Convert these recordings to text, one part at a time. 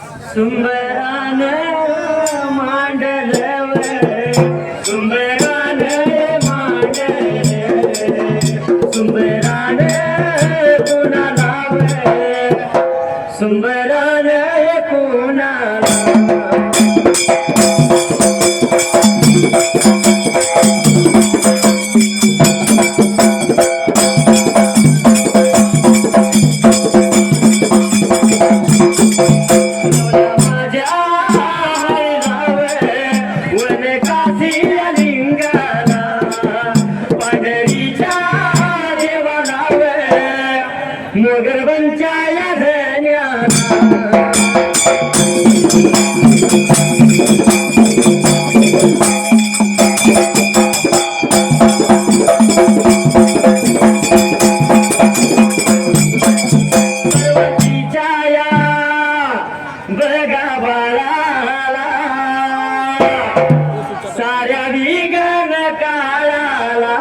सुंबरान मांडलव सुंबरान मांडल सुंबरान कुणालाव सुंबरान कुणाला मोगरबंचाया बगा बाळाला साऱ्या विगन काळाला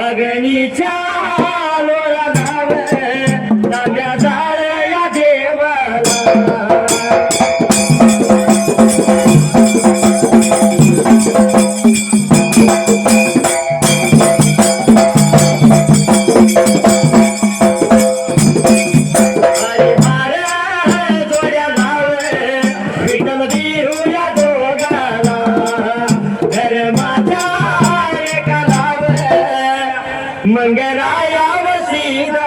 अग्नीच्या मंगराया वसीला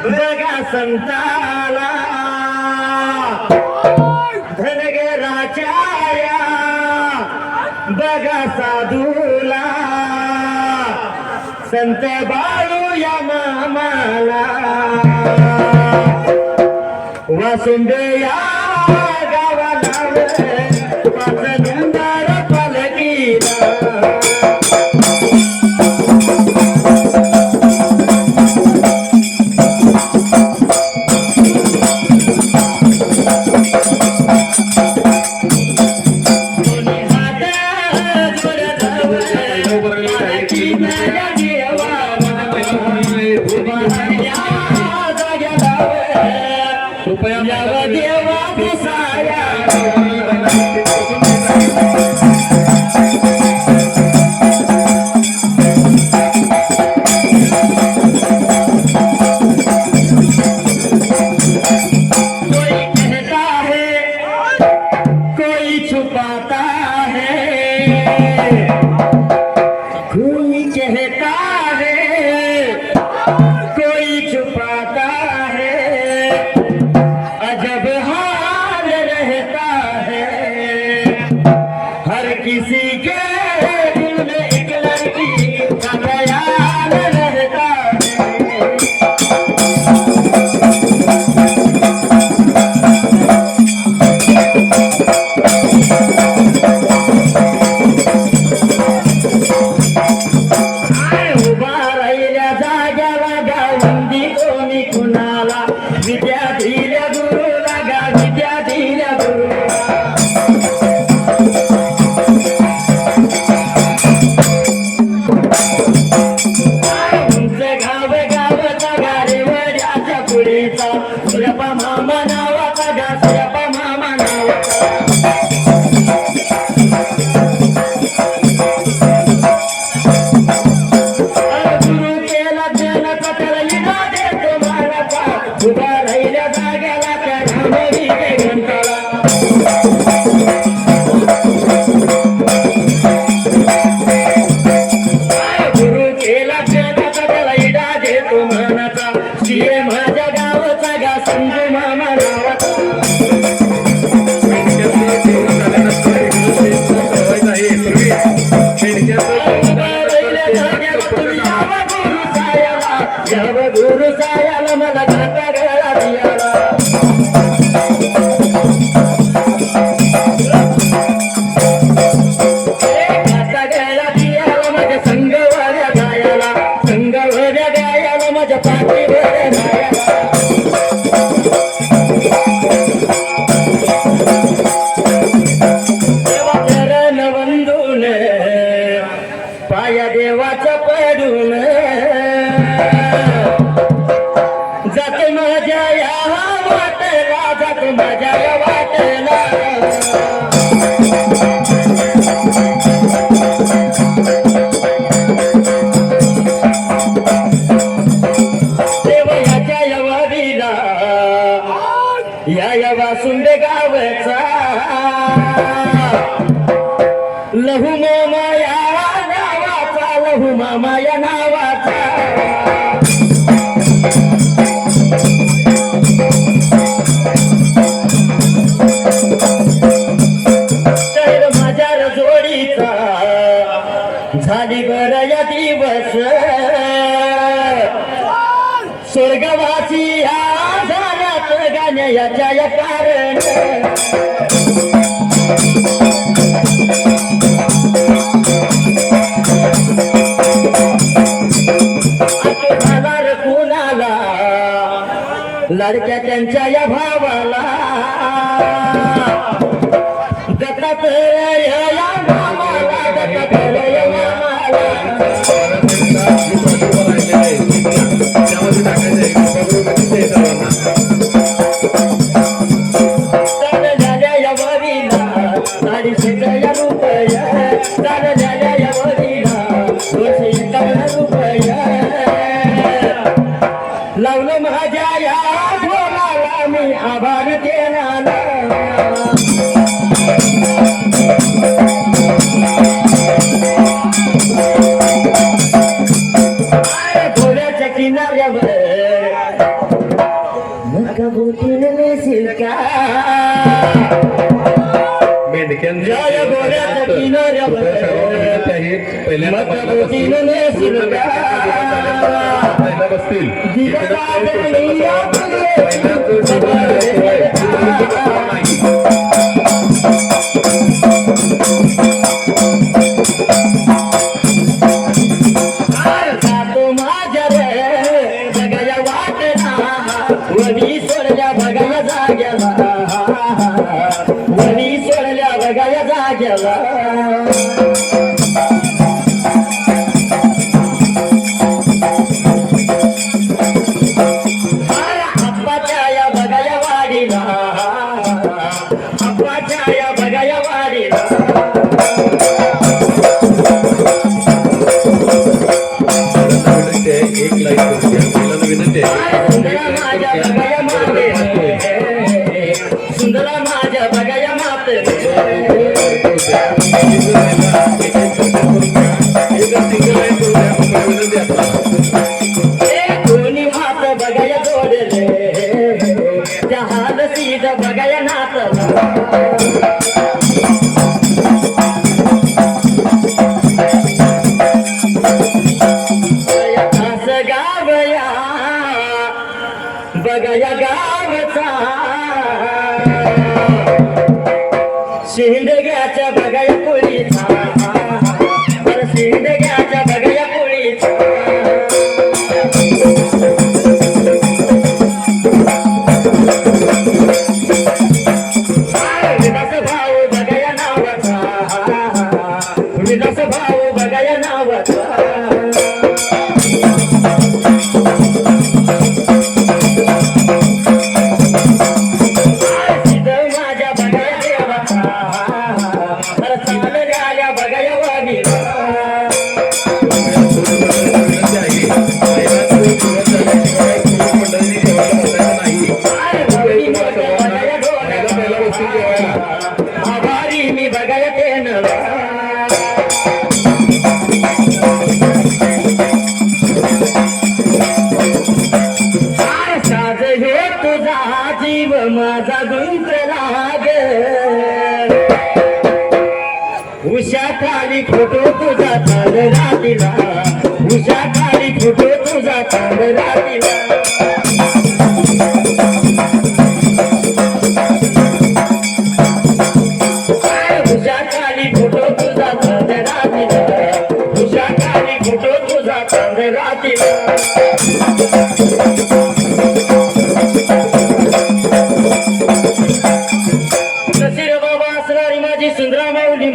बगा संताला धनगराच्या बगा साधूला संत बाळू या मामाला वासुंदेया गावाला वासुंदर पलकीला देवा पिसाया कोई कहता है कोई छुपाता है कोई कहता है कोई छुपाता है अजब हाल रहता है हर किसी के दिल में एक लड़की का ख्याल रहता है उभा राहिल्या जाग्याला गावंदी कोणी कुणाला विद्या दिल्या गुरुला गा विद्या दिल्या गुरुला लाडक्या त्यांच्या या भावाला दत्तात या मामाला दत्तात या मामाला चालल्या या वरीला 250 रुपया चालल्या या वरीला 251 रुपया लावलं माझ्या या भोलाला मी आभार देणार भोल्याच्या किनाऱ्यावर नका बोटीने नेशील का जय भोल्याच्या किनाऱ्यावर नका बोटीने नेशील का वणी सोडल्या बघाया जाग्याला वणी सोडल्या बघाया जाग्याला अप्पाच्या या बघाया वाडीला अप्पाच्या या बघाया वाडीला एक लाईक विनंती सुंदरा माझ्या बघाया मात कोणी मात बघाया जोडले त्या हाल सीध बघाया नाचला बघाया गावचा शिंदग्याच्या बघाया पोळीचा शिंदग्याच्या बघाया पोळीचा विलास भाऊ बघाया नावाचा विलास भाऊ बघाया नावाचा आभारी मी बघाया तेन साज हे तुझा जीव माझा गुंतला ग उषा खाली फोटो तुझा चांद रातीला उषा खाली फोटो तुझा चांद रातीला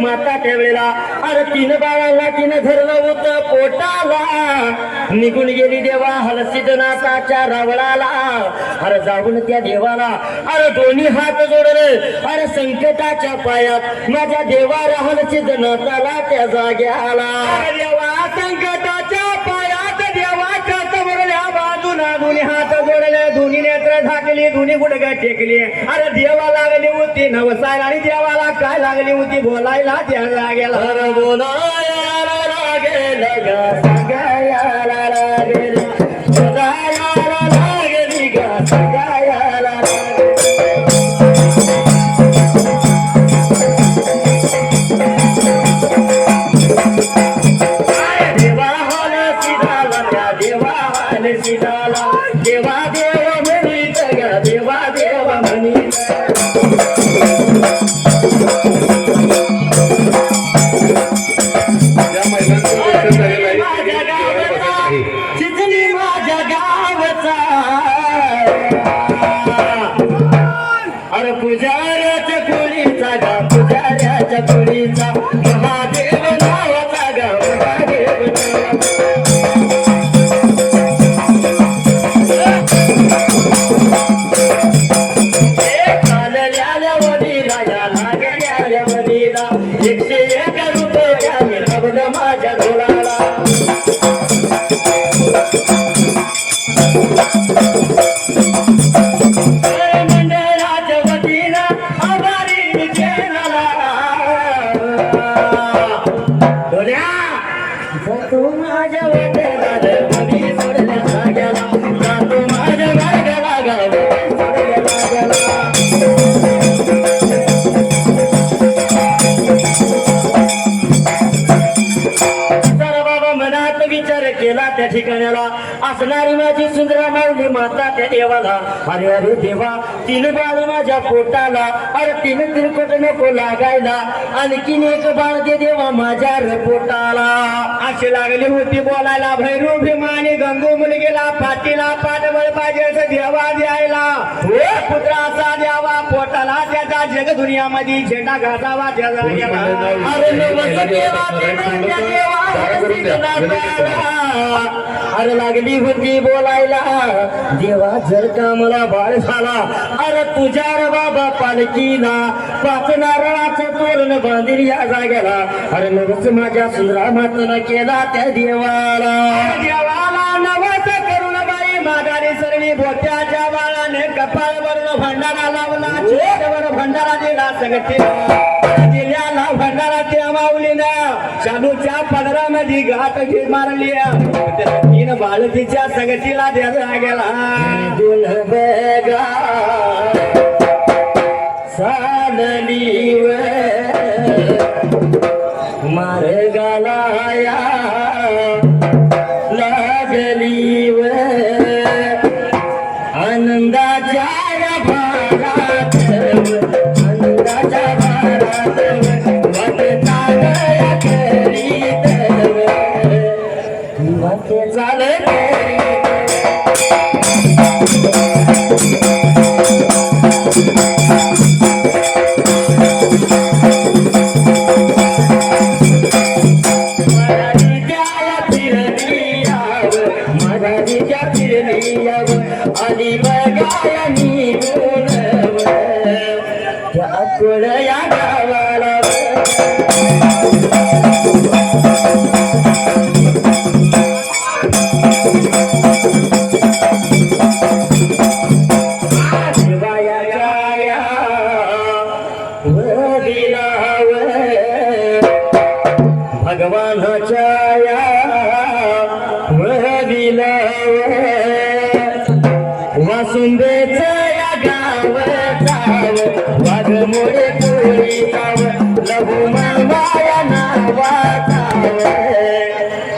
माता त्यावेळेला अरे 3 बाळांना तिनं धरलं होतं पोटाला निघून गेली देवा हलसिद्धनाथाच्या रावळाला अरे जाऊन त्या देवाला अरे दोन्ही हात जोडले अरे संकटाच्या पायात माझ्या देवा हलसिद्धनाथाला त्या जाग्याला देवा संकटाच्या पायात देवाच्या समोरल्या बाजूला दोन्ही हात जोडले दोन्ही नेत्र झाकली दोन्ही गुडघे टेकली अरे देवा लागली होती नवसायला आणि देवाला काय लागली होती बोलायला त्या जागेला अरे बोलायला लागेल गा सगळ्याला लागेल सगळ्याला लागेल गा सगळ्याला देवा हल सिदाला त्या देवा हल सिदाला देवा देव म्हणीत गा देवा देव म्हणीत या महिलांचं दर्शन झालेलं आहे. माझ्या गावाचा चिचली माझ्या गावचा अरे पुजाऱ्याच्या कुळीचा गा पुजाऱ्याच्या कुळीचा महादेव नावाचा गा महादेव नावाचा चालल्याल्या वडीला या लागल्याल्या वडीला 101 रुपये लग्न माझ्या डोळाला मंडळाच्या वतीला आभारी केला डोळ्या जातो माझ्या वाटेला वडी सोडल्या जाग्याला जातो माझ्या मार्गाला गावी सोडल्या जाग्याला सारा बाबा मनात विचार केला त्या ठिकाणाला असणारी माझी सुंदरा माऊली माता त्या देवाला अरे अरे देवा 3 बाळ माझ्या पोटाला अरे 3 तिरकट नको लागायला आणखीन 1 बाळ दे देवा माझ्या पोटाला अशी लागली होती बोलायला भैरू भीमाने गंगू मुलगीला पाठीला पाठबळ पाहिजे असं देवा द्यायला पुत्राचा द्यावा पोटाला त्याचा जग दुनियामध्ये झेंडा घासावा त्याचा गेला अरे नवस देवा देवा देवा अरे लागली होती बोलायला देवा जर का मला बाळ झाला अरे तुझ्या रे बाबा पालखीला 5 नारळाचं तोरण बांधील या जाग्याला अरे नवस माझ्या सुंदरा मातनं केला त्या देवाला नवस करून बाई माघारी सरणी बोट्याच्या बाळाने कपाळ वरून भंडारा लावला चेतवर भंडारा दिला संगती जिल्ह्याला भंडारा त्या माऊलीनं शालूच्या 15 मध्ये घाट घे मारली 3 बाळ तिच्या संगतीला द्यायला गेला दुल बेगा साधली मार्गाला या लागली आनंदाच्या भारात आनंदाच्या भारात वनतालया करीत मते चाल आली बघाया मी त्या अकोळ या गावाला भगवानाच्या वासुंदेचा या गावचा वाघमोडे कोळीचा लघु माया नावाचा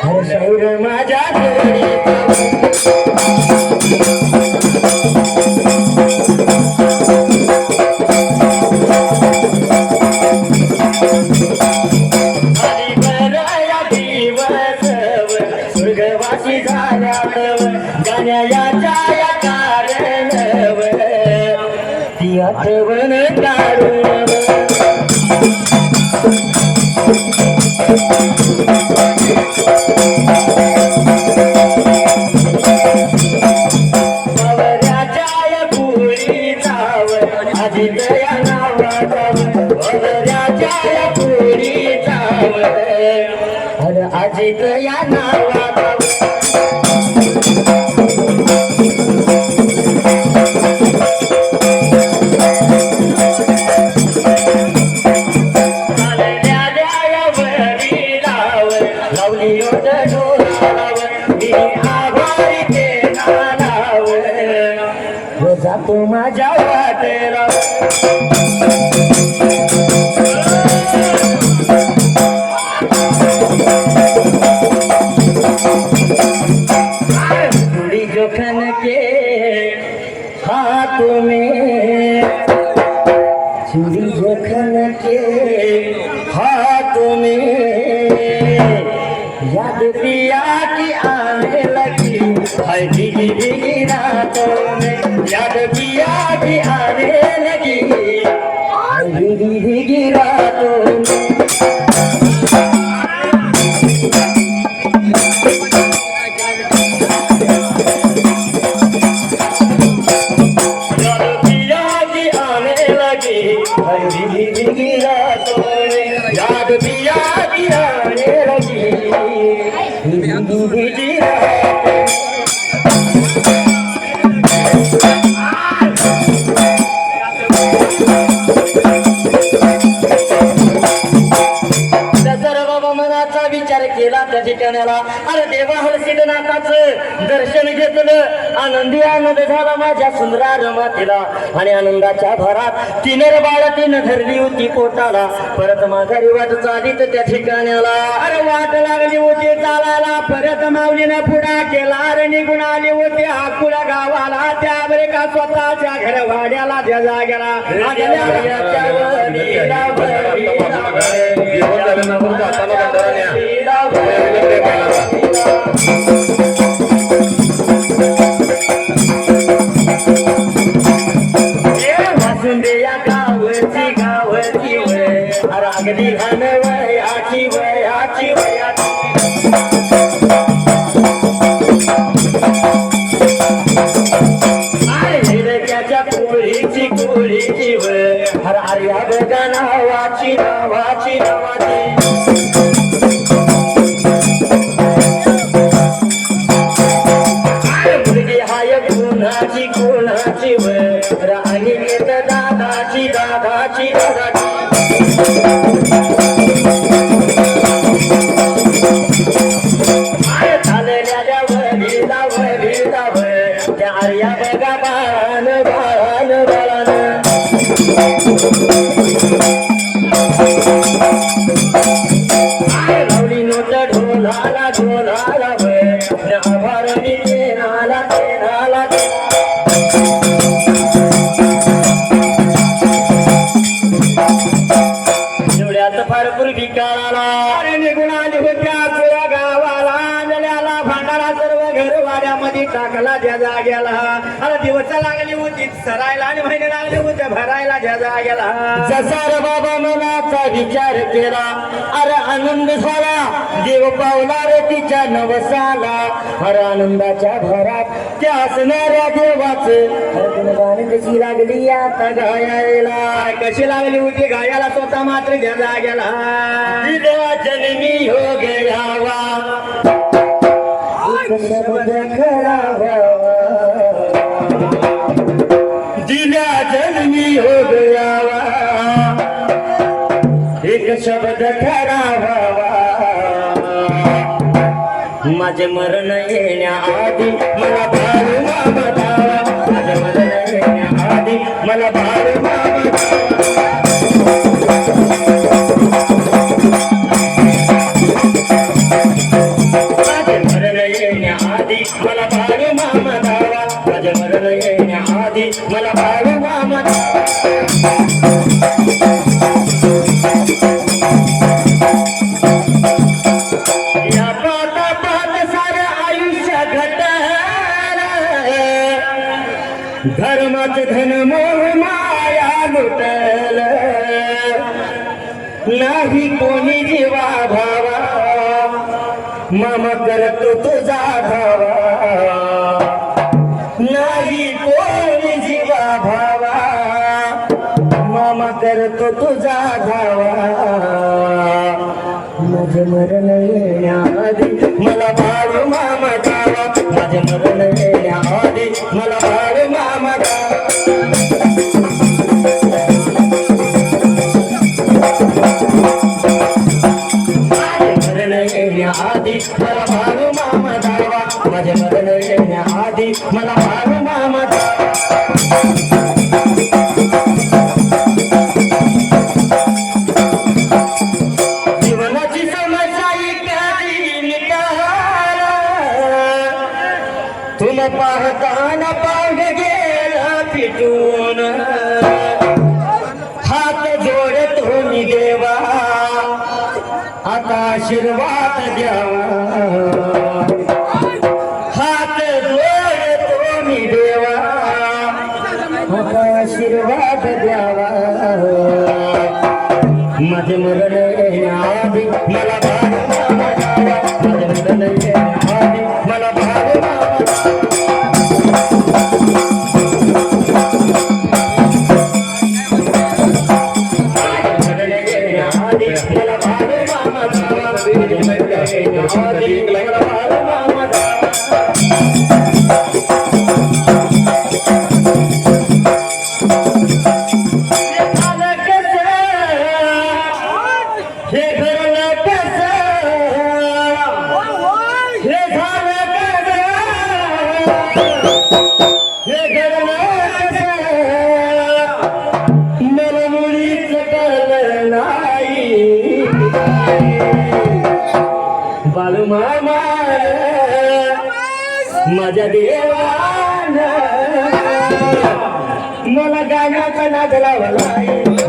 हर्षौर माझ्या स्वर्गवासी झाल्या गाण्याच्या या कारण ती आठवण काढून बावऱ्याच्या या पुरीचा अजित या नावाचा बावऱ्याच्या या पुरीचा अरे अजित या नावाचा जातो माझ्या वाटेला हाथों में याद पिया की आने लगी है भीगी भीगी रातों में याद पिया की आने लगी है भीगी भीगी रातों में याद पिया की आने लगी है भीगी भीगी रातों में याद पिया की आने लगी भीगी भीगी रातों में जर बाबा मनाचा विचार केला त्या ठिकाणाला अरे देवा हलसिद्धनाथाचं दर्शन घेतलं आनंदी आनंद झाला माझ्या सुंदरा मातेला आणि आनंदाच्या भरात तिने बाळ तिनं धरली होती पोटाला परत माघारी वाट चालीत त्या ठिकाणाला अरे वाट लागली होती चालायला परत माऊलीनं पुढा केला रे निघून आली होती हाकुला गावाला त्यावर का स्वतःच्या घर वाड्याला त्या जाग्याला जेवण झाल्यानंतर जाताना भंडारा न्या. वासुंदेया गावची गावची वय अगदी घाण वयाची वयाची वयाची त्याच्या कोळीची कोळीची वय आर्या बघा नावाची नावाची नावाची मुलगी हाय कोणाची कोणाची वय आणि येत दादाची दादाची दादाची चाललेल्या वडीला वडीला वय त्या आर्या बघा बाळान बाळान बाळान लावली नोट ढोलाला ढोलाला वय भरणी तेनाला तेनाला एवढ्यात फार पूर्वी काळाला अरे निघून आली होत्या तुझ्या गावाला नल्याला भांडारा सर्व घर वाड्यामध्ये टाकला त्या जाग्याला अरे दिवस लागली होती सरायला आणि महिने लागले होते भरायला त्या जाग्याला जसा रे बाबा मनाचा विचार केला अरे आनंद झाला देव पावला रे तिच्या नवसाला अरे आनंदाच्या भरात त्या असणाऱ्या देवाचं गाणी कशी लागली आता गायाला कशी लागली होती गायाला स्वतः मात्र त्या जाग्याला दिल्या जन्मी हो गयावा दिल्या जन्मी हो गयावा एक शब्द ठरावा माझे मरण येण्याआधी मला भारू मामा द्यावा माझे मरण येण्याआधी मला भारू मामा माझे मरण येण्याआधी मला भारू मामा द्यावा माझे मरण येण्याआधी मला भारू मामा या पाता पात साऱ्या आयुष्य घटना धर्माच धन मोह माया लुटल नाही कोणी जीवा भावा मम करतो तुझा धावा नाही कोणी जीवा भावा मम करतो तुझा धावा माझे मरण येण्याआधी मला भारू मामा द्यावा माझे मरण येण्याआधी मला भारू मामा द्यावा माझे मरण येण्याआधी मला भारू मामा द्यावा माझे मरण येण्याआधी मला भारू मामा द्यावा जीवनाची समस्या इत्यादी निकाल तुम आशीर्वाद द्यावा हात जोडतो मी देवा आशीर्वाद द्यावा माझे मरण येण्याआधी मला भाग मामा द्यावा माझे मरण येण्याआधी मला भाग मामा मला भाग मामा द्यावा माझे मरण येण्याआधी मला भाग मामा बालूमामा माझ्या देवान मला गाण्याचा नाद लावला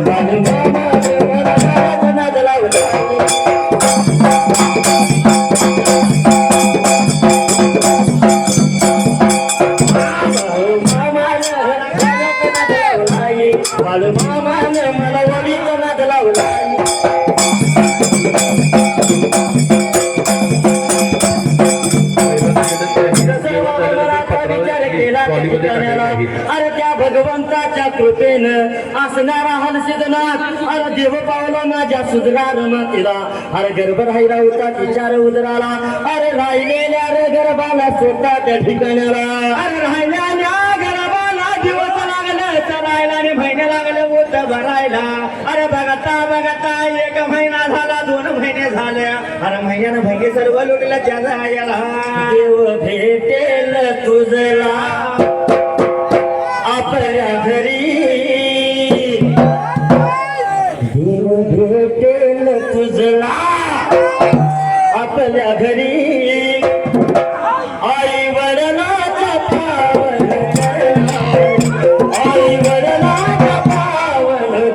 बालूमामा मला गाण्याचा नाद लावला बालूमामान मला वडीचा नाद लावला अरे त्या भगवंताच्या कृपेनं असणारा हलसिद्धनाथ अरे देव पावला माझ्या सुधरार मातीला अरे गर्भ राहिला होता विचार उदराला अरे राहिलेल्या रे गर्भाला स्वतः त्या ठिकाणाला अरे राहिलेल्या गर्भाला दिवस लागलं चलायला आणि महिने लागले मोठ भरायला अरे बघता एक महिना झाला 2 महिने झाले अरे महिन्यानं महिने सर्व लुटलं त्याला याला देव भेटेल तुझला आपल्या घरी देव भेटेल तुझला आपल्या घरी आई वडिलांचा पावन आई वडिलांचा पावन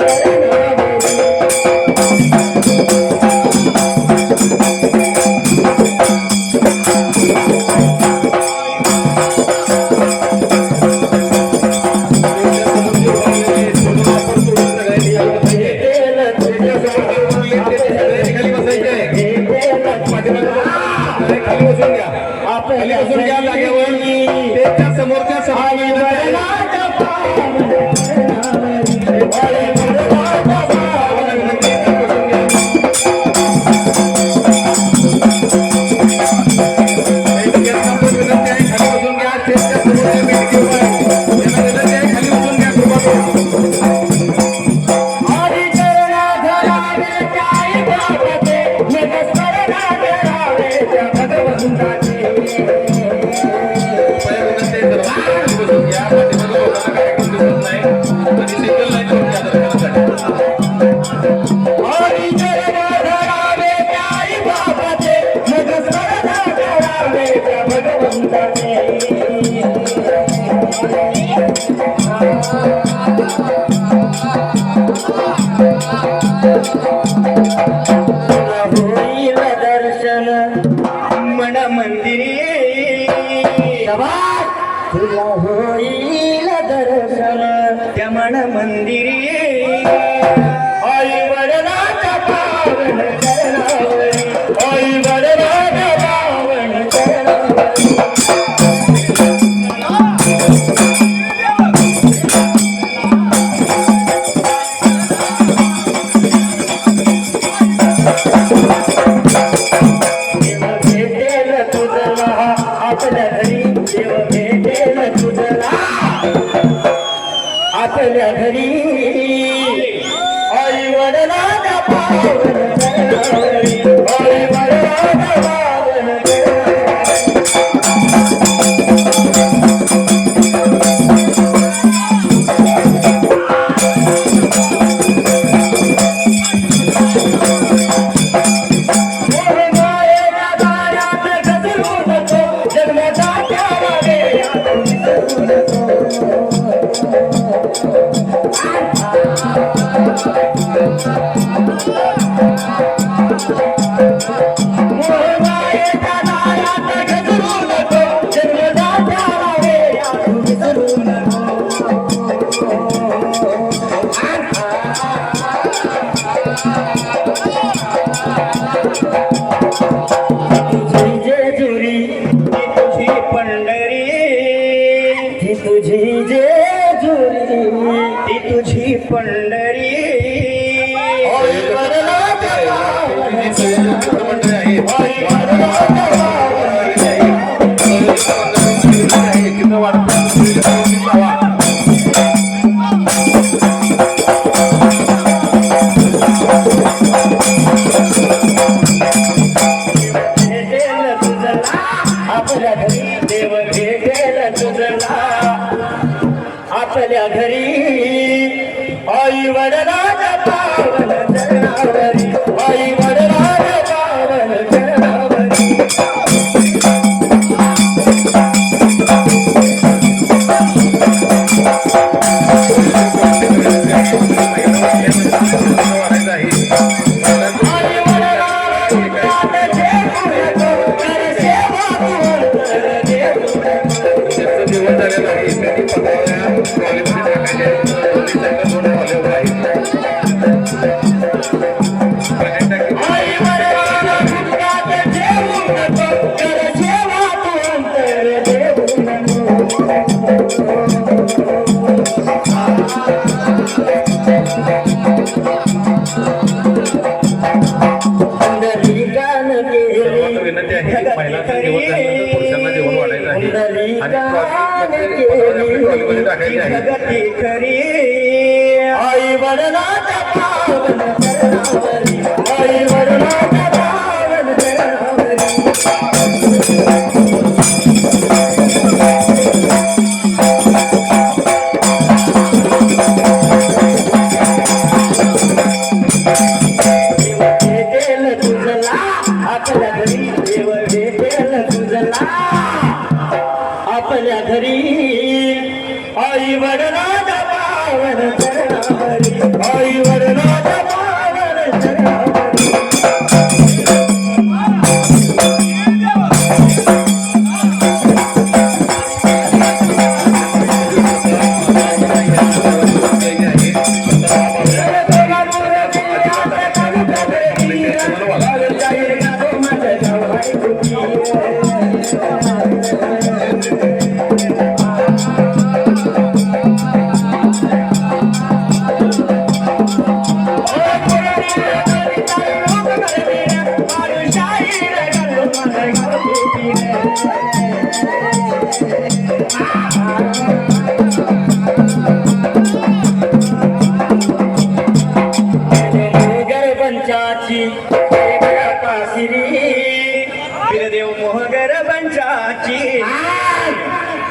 समोरच्या तुला होईल दर्शन त्या मन मंदिरी आई वडिलांच्या तुझी जेजुरी ती तुझी पंढरी ती तुझी जेजुरी ती तुझी पंढरी भेटेल तुझला आपल्या घरी देव भेटेल तुझला आपल्या घरी आई वडिलांच्या पावन चरणावरी आई वडिलांच्या पावन चरणावरी आई वडिलांच्या कर सेवा तू कर देव आई वडिलांच्या देऊ नको कर सेवा तू अंतर देऊ नको पुंडलिकान केली विनंती आहे की महिलांचं जेवण झाल्यानंतर पुरुषांना जेवण वाढायचं आहे आणि ट्रॉलीमध्ये टाकायची आहे जगती खरी आई वडिलांच्या पावन चरणावरी आई वडिलांच्या पावन चरणावरी देव भेटेल तुझला आपल्या घरी देव भेटेल तुझला आपल्या घरी आई वडिलांच्या पावन चरणावरी आई वडिलांच्या पावन चरणावरी गर्भंचाची काशिरी बिरदेव मोहगर पंचाची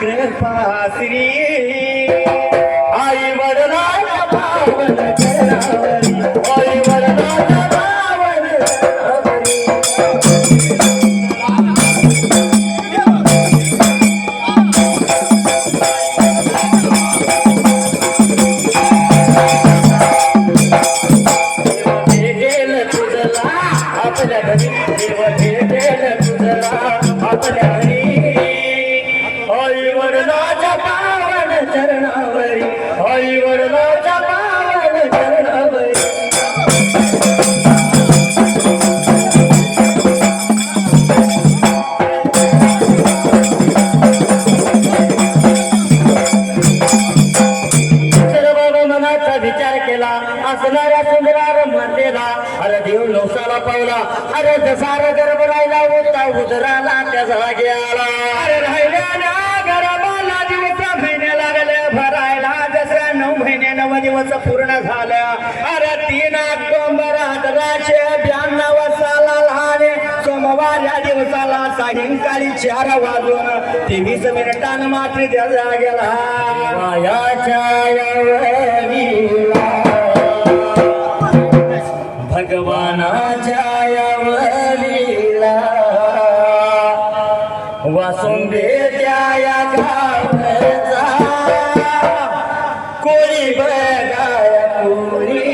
कृपा श्री आई वडिलांच्या पावन चरणावरी आई वडिलांच्या पावन चरणावरी भेटेल तुझला आपल्या घरी देव भेटेल तुझला आपल्या घरी आई वडिलांच्या पावन चरणावरी आई वडिलांच्या पावन चरणावरी सर्व मनाचा विचार केला असणाऱ्या सुंदरार मातेला अरे देव नवसाला पावला अरे जसा गर्भ राहिला होता उदराला त्या जागी आला अरे राहिल्या गरबाला दिवस महिने लागले भरायला जसं 9 महिने 9 दिवस पूर्ण झाल्या अरे 3 ऑक्टोबर 1892 साला लहाने सोमवार या दिवसाला सायंकाळी 4 वाजून 23 मिनिटांना मात्र त्या जागेला मायाच्या यावरीला भगवानाच्या यावरीला वासून त्या या गावचा कोळी बघाया कोळी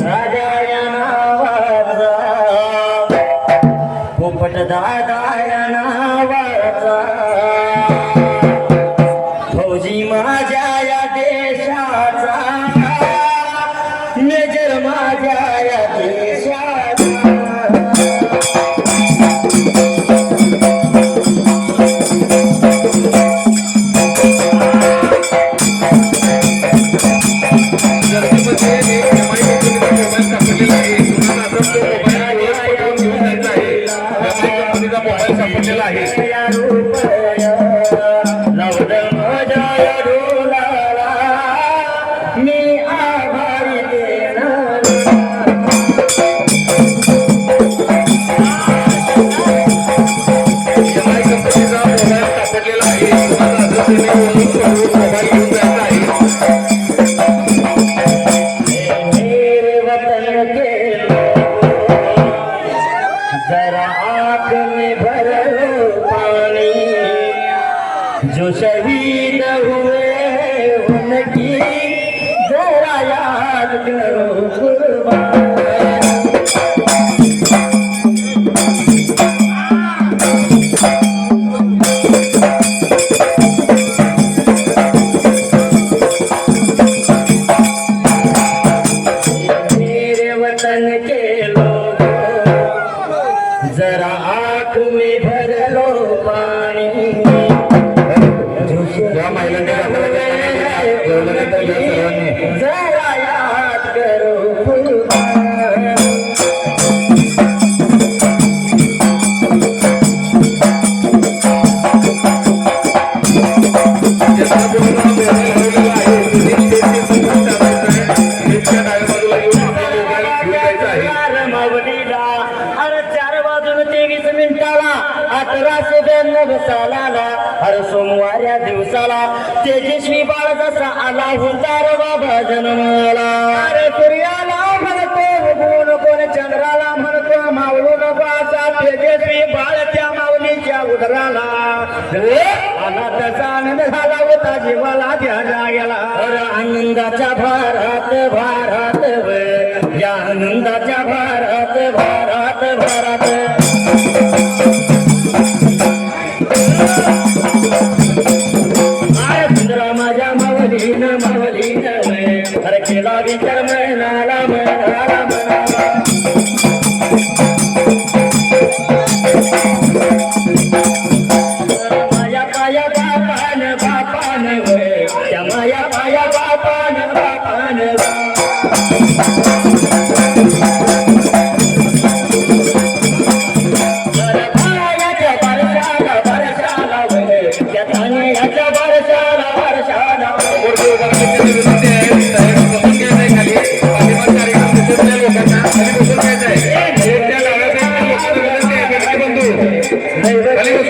राजा दादा नावाचा फौजी माझ्या या देशाचा मेजर माझ्या या देशाचा मी आभारी देणार मेरे वतन के जरा आँख में भर लो पानी जो शहीद हुए उनकी जरा याद करो कुर्बानी मेरे वतन के लोगों जरा आँख में भर लो पानी या महिलांनी सर्वांनी जरा याद करो कुर्बानी मावलीला अरे 4:23 मिनिटाला 1892 सालाला अरे सोमवार या दिवसाला तेजस्वी बाळ जसा आला होता रे बाबा जन्माला अरे सूर्याला म्हणतो उगवून कोण चंद्राला म्हणतो मावळू नको असा तेजस्वी बाळ त्या माऊलीच्या उदराला आला त्याचा आनंद झाला होता जीवाला ध्याना गेला अरे आनंदाच्या भारात भारात या आनंदाच्या भारात भारात भारात अरे सुंदरा माझ्या मावलीन मावलीन अरे केला विचार म्हणाला म्हणाला म्हणाला माया पाया बापान बापान त्या माया पाया बापान बापान याच्या बरशाला बरशाला त्या धान्याच्या बरशाला बरशाला घरी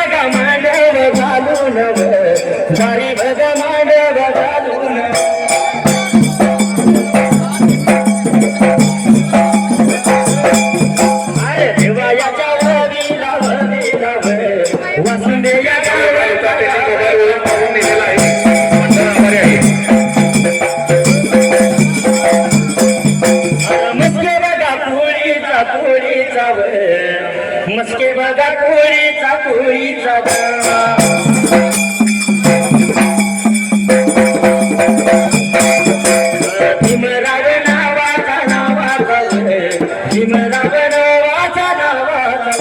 बघा मांडव घालून घरी बघा मांडव घालून अरे देवायाच्या वरीला वरीला वसुंदेया मस्के बघा पोळीचा पोळीचा मस्के बघा पोळीचा पोळीचा भीमराव नावाचा नावाचा भीमराव नावाचा नावाचा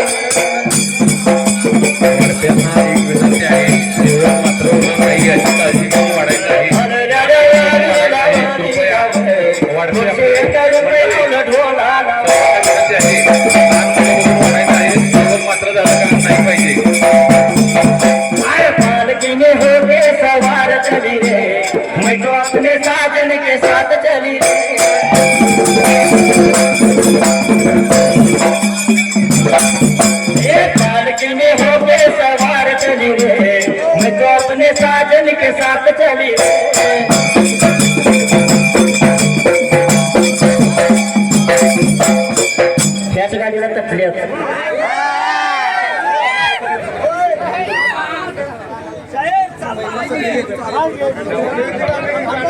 सवार चली रे मैं तो अपने साजन के साथ चली रे पालकी में होके सवार चली रे मैं तो अपने साजन के साथ चली त्याच गाडीला तटले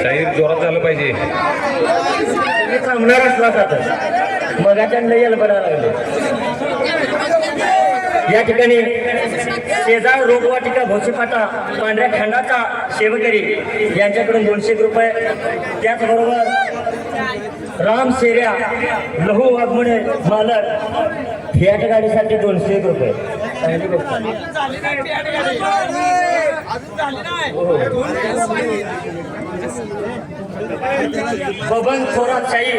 शाहीर जोरात झालं पाहिजे. मी थांबणार असला जात मगाच्या यायला पडायला लागले. या ठिकाणी शेजार रोपवाटिका भोसीपाटा पांढऱ्या खंडाचा सेवकरी यांच्याकडून 200 रुपये. त्याचबरोबर राम शेऱ्या लहू वाघमुळे मालक फियाट गाडीसाठी 200 रुपये. बबन थोरात शाही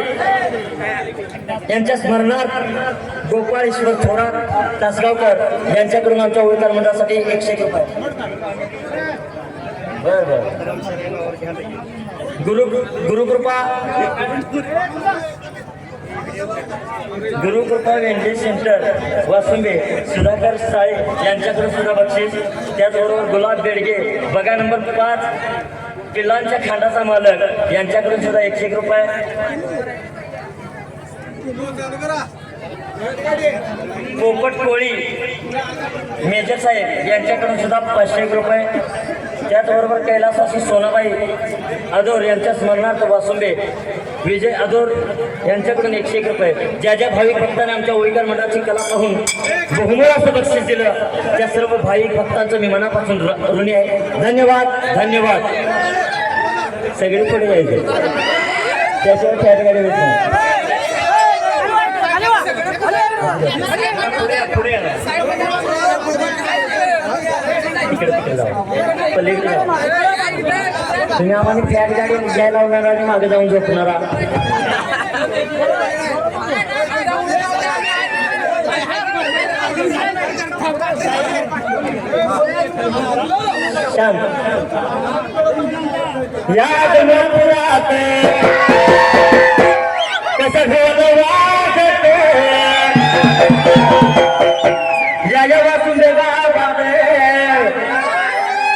यांच्या स्मरणार्थ गोपाळ ईश्वर थोरात तासगावकर यांच्याकडून आमच्या ओळीकार मंडळासाठी 100 रुपये. गुरुकृपा वेंडी सेंटर वासुंबे सुधाकर साळे यांच्याकडून सुद्धा बक्षीस. त्याचबरोबर गुलाब बेडगे बघा नंबर 5 पिल्लांच्या खांडाचा मालक यांच्याकडून सुद्धा 100 रुपये. पोपट कोळी मेजर साहेब यांच्याकडून सुद्धा 500 रुपये. त्याचबरोबर कैलासाशी सोनाबाई आदोर यांच्या स्मरणार्थ वासुंबे विजय आदोर यांच्याकडून 101 रुपये. ज्या ज्या भाविक भक्तांनी आमच्या ओळीकर मंडळाची कला पाहून बहुमोल असं बक्षीस दिलं त्या सर्व भाविक भक्तांचं मी मनापासून ऋणी आहे. धन्यवाद धन्यवाद. सगळे पुढे जायचे त्याशिवाय फॅट गाडी होत नाही. तुम्ही आम्हाला फॅट गाडी घ्यायला लावणार आणि मागे जाऊन झोपणारा. शांत याद पुरात कसं घेऊन वाजते या वाचून दे गावाने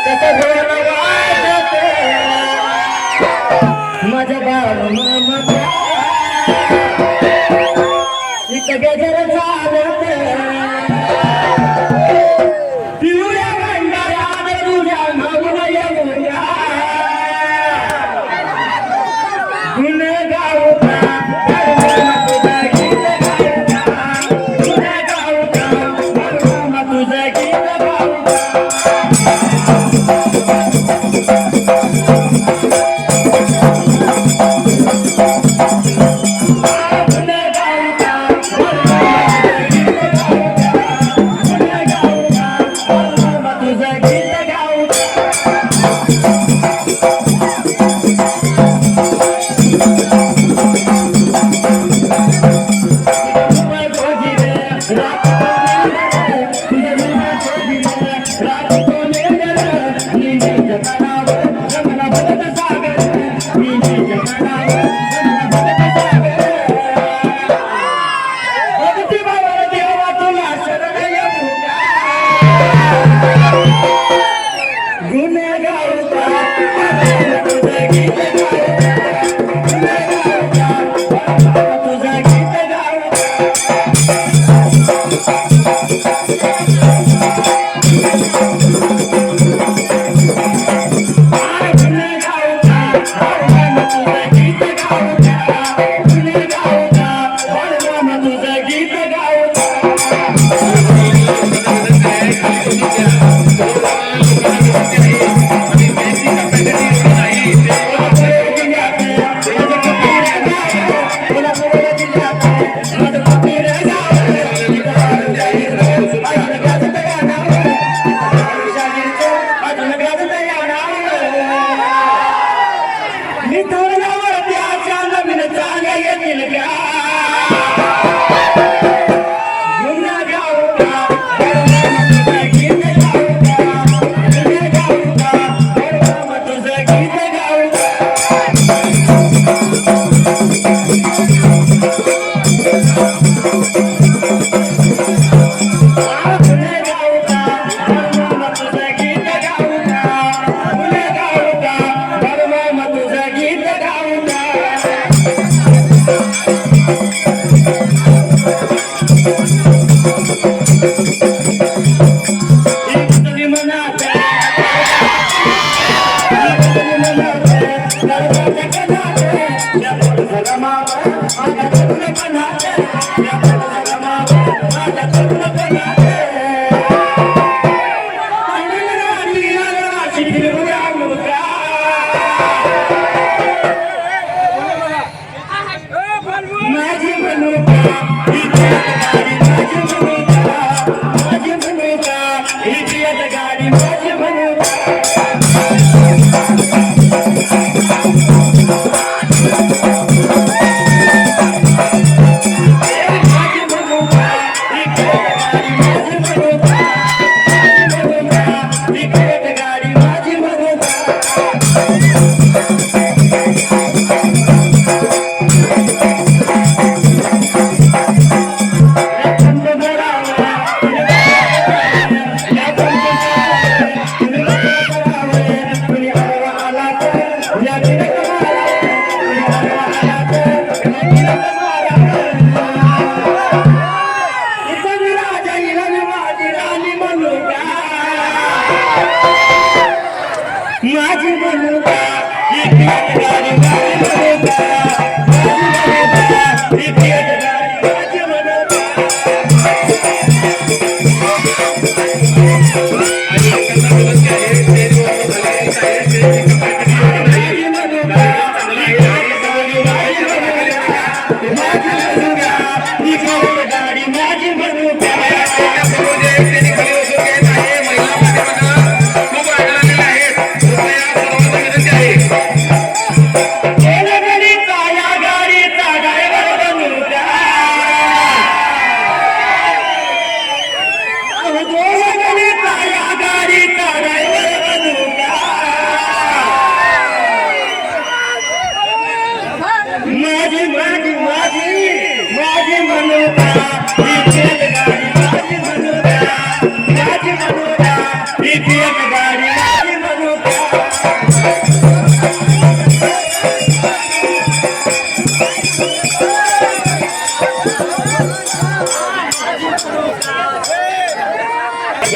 कसं घेऊन वाजते माझ्या बाळ मामा इथं गजर चालते पिवळ्या भंडाऱ्यात तुझ्या मागून येऊया गुन्हे गावता तुझं गीत गावता गुन्हे गावता तुझं गीत गावता. माझी मनुका ही पेट गाडी माझी मनुका ही पेट गाडी माझी मनुका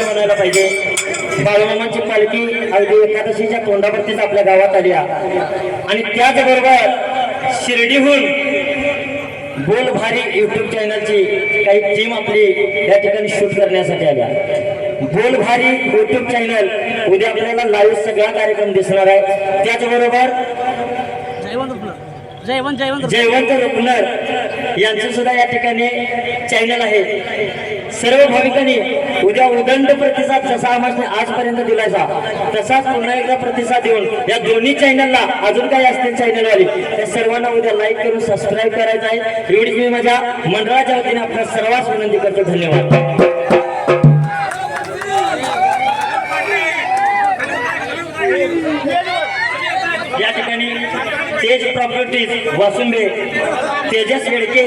म्हणायला पाहिजे. बाळूमामांची पालखी अगदी एकादशीच्या तोंडावरतीच आपल्या गावात आली आणि त्याचबरोबर शिर्डीहून बोल भारी युट्यूब चॅनलची काही टीम आपली या ठिकाणी शूट करण्यासाठी आल्या. बोल भारी युट्यूब चॅनल उद्या आपल्याला लाईव्ह सगळा कार्यक्रम दिसणार आहे. त्याचबरोबर जयवंत रुपनर यांचं सुद्धा या ठिकाणी चॅनल आहे. सर्व भाविकांनी उद्या उदंड प्रतिसाद जसा आम्हाला आजपर्यंत दिलायचा तसाच पुन्हा एकदा प्रतिसाद देऊन या दोन्ही चॅनलला अजून काही असतील चॅनलवाली त्या सर्वांना उद्या लाईक करून सबस्क्राईब करायचं आहे. एवढीच मी माझ्या मंडळाच्या वतीने आपल्या सर्वांस विनंती करतो. धन्यवाद. या ठिकाणी तेज प्रॉपर्टीज वासुंबे तेजस येडके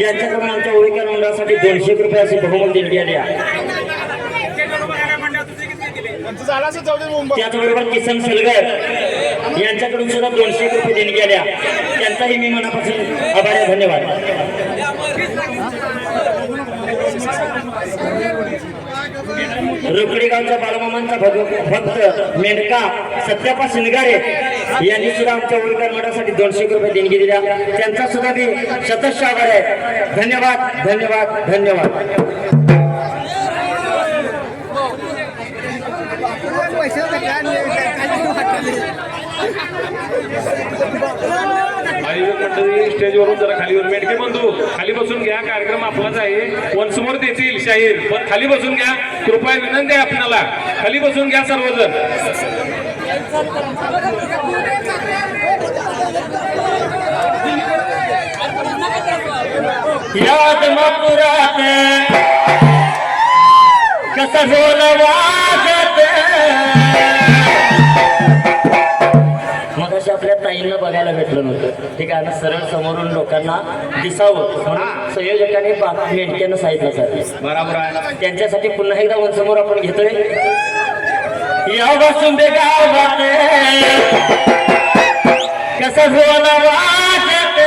यांच्याकडून आमच्या ओळीकर मंडळासाठी 200 रुपये अशी बहुमत देणगी आली आहे. त्याचबरोबर किसन सलगर यांच्याकडून सुद्धा 200 रुपये देणगी आल्या. त्यांचाही मी मनापासून आभार आहे. धन्यवाद. रुकडी गावच्या बाळमामांचा भक्त मेंढका सत्यापा शिंगारे यांनी सुद्धा आमच्या ओळीकर मंडळासाठी 200 रुपये देणगी दिल्या. त्यांचा सुद्धा मी शतश आभार आहे. धन्यवाद धन्यवाद धन्यवाद. स्टेजवरून जरा खालीवर मेडके बंधू खाली बसून घ्या. कार्यक्रम आपलाच आहे. वनसमोर देतील शाहीर पण खाली बसून घ्या. कृपया विनंती आहे आपल्याला खाली बसून घ्या सर्वजण. याद मपुरात कसा ढोल वाजत मग अशा आपल्या ताईंना बघायला भेटलं नव्हतं. ठीक आहे ना. सरळ समोरून लोकांना दिसावं म्हणून संयोजकांनी मेंढक्यानं सांगितलं सर. बरोबर आहे. त्यांच्यासाठी पुन्हा एकदा वनसमोर आपण घेतोय. या वासुंबे गावात कसा ढोल वाजत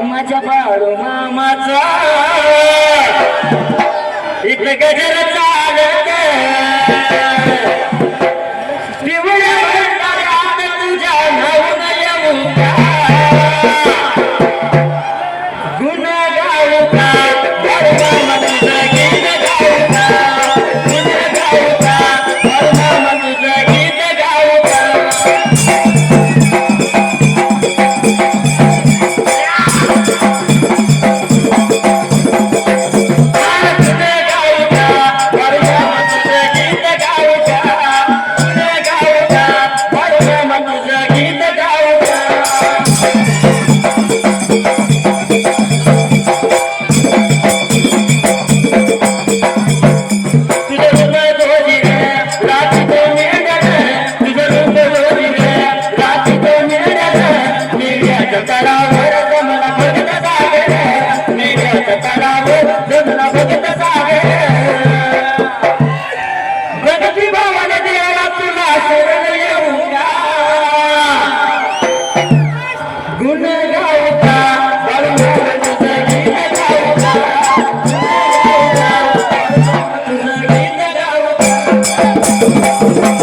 माझ्या बाळू मामाचा इथं गजर चालत पिवळ्या भंडाऱ्यात तुझ्या नावून येऊ का गुण गाऊ का बाळू मामा तुझं गीत गाऊ का गुण गाऊ का बाळू मामा तुझं गीत गाऊ का.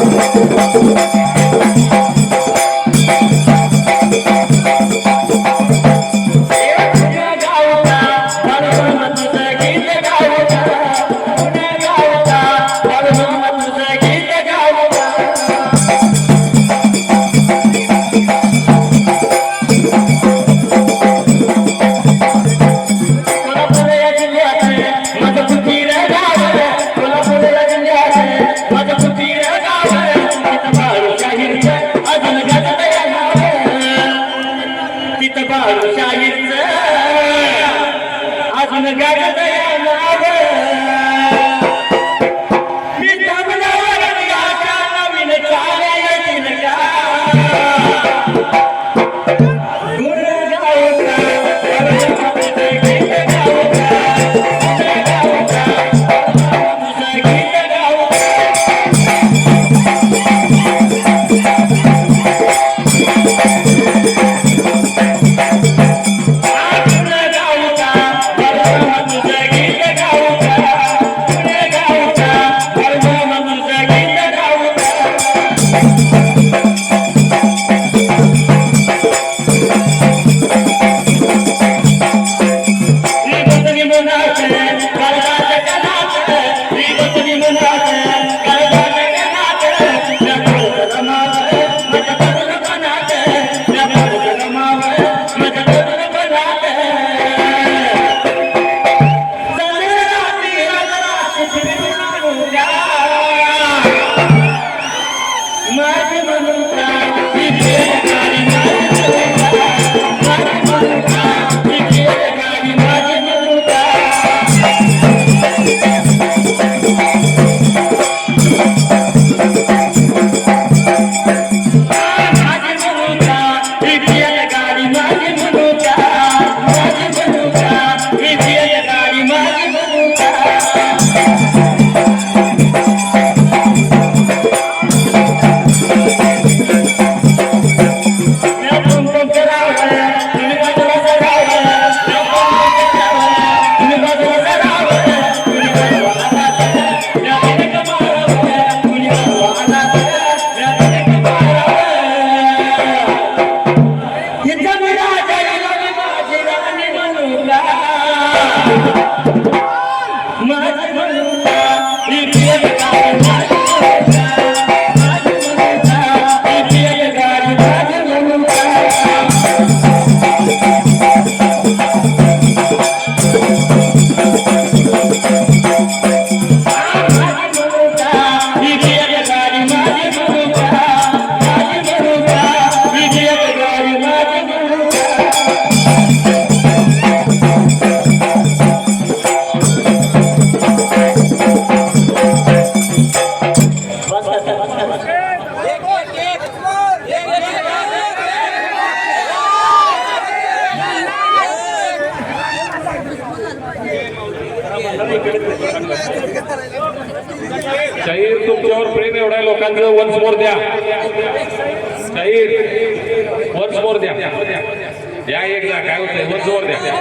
Thank you. शाहीर तुमच्यावर प्रेम एवढ्या लोकांचं वन्स मोर द्या. शाहीर वन्स मोर द्या. या एकदा काय होतंय वन्स मोर द्या.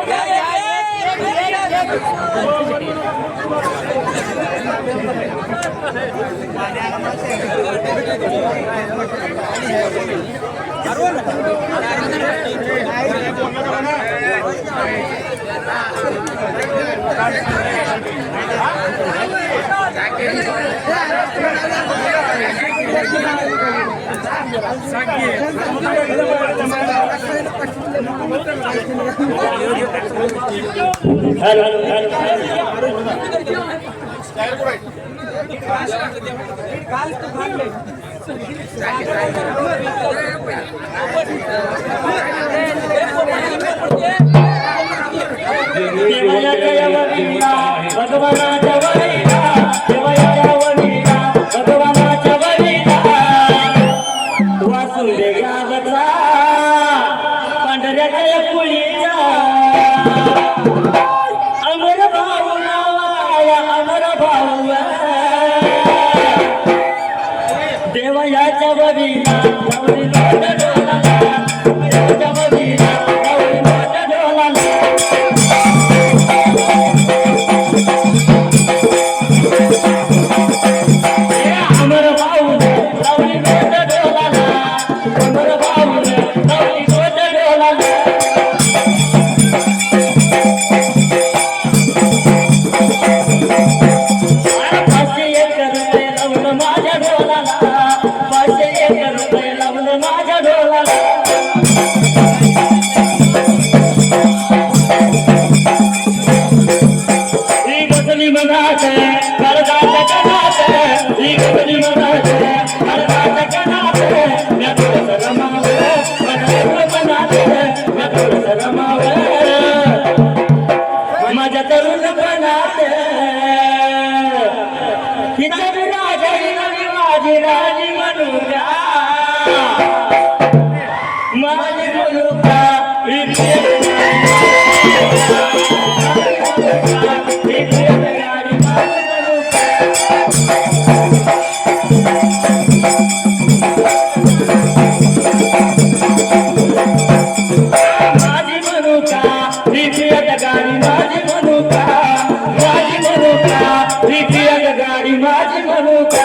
भगवानाच्या वरीला देवयाच्या वरीला भगवानाच्या वरीला वासून दे गावचा पांढऱ्याच्या कुळीचा अमर भाऊ नावाया अमर भाऊ देवयाच्या वरीला गौरी लोट डोलाला देवाच्या वरीला गौरी लोट डोलाला अमर भाऊ गौरी लोट डोलाला अमर भाऊ गौरी लोट डोलाला माझ्या तरुणपणात हिचा राजा माझी राणी म्हणू का माझी म्हणू का गाडी माझी म्हणू का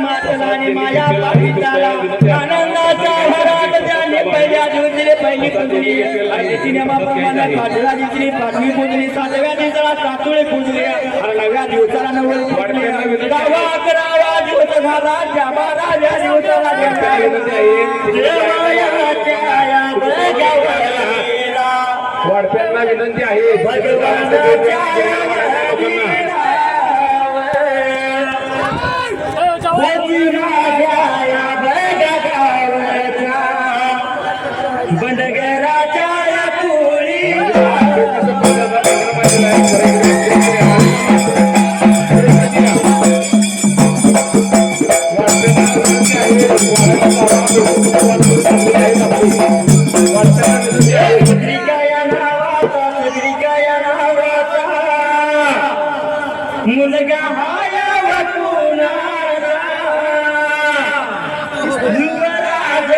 मातला आणि माया पाविताला आनंदाच्या भरात त्याने पहिल्या दिवशी पहिली पुजली आणि सिनेमाप्रमाणे पाचव्या दिवशी पाचवी पुजली सातव्या दिवसाला सातुळे पुजले आणि नवव्या दिवसाला नववे पुजले दहावा अकरावा दिवस झाला त्या बाराव्या दिवसाला वाढप्यांना विनंती आहे मुलगा हाया वकुनारा युवराज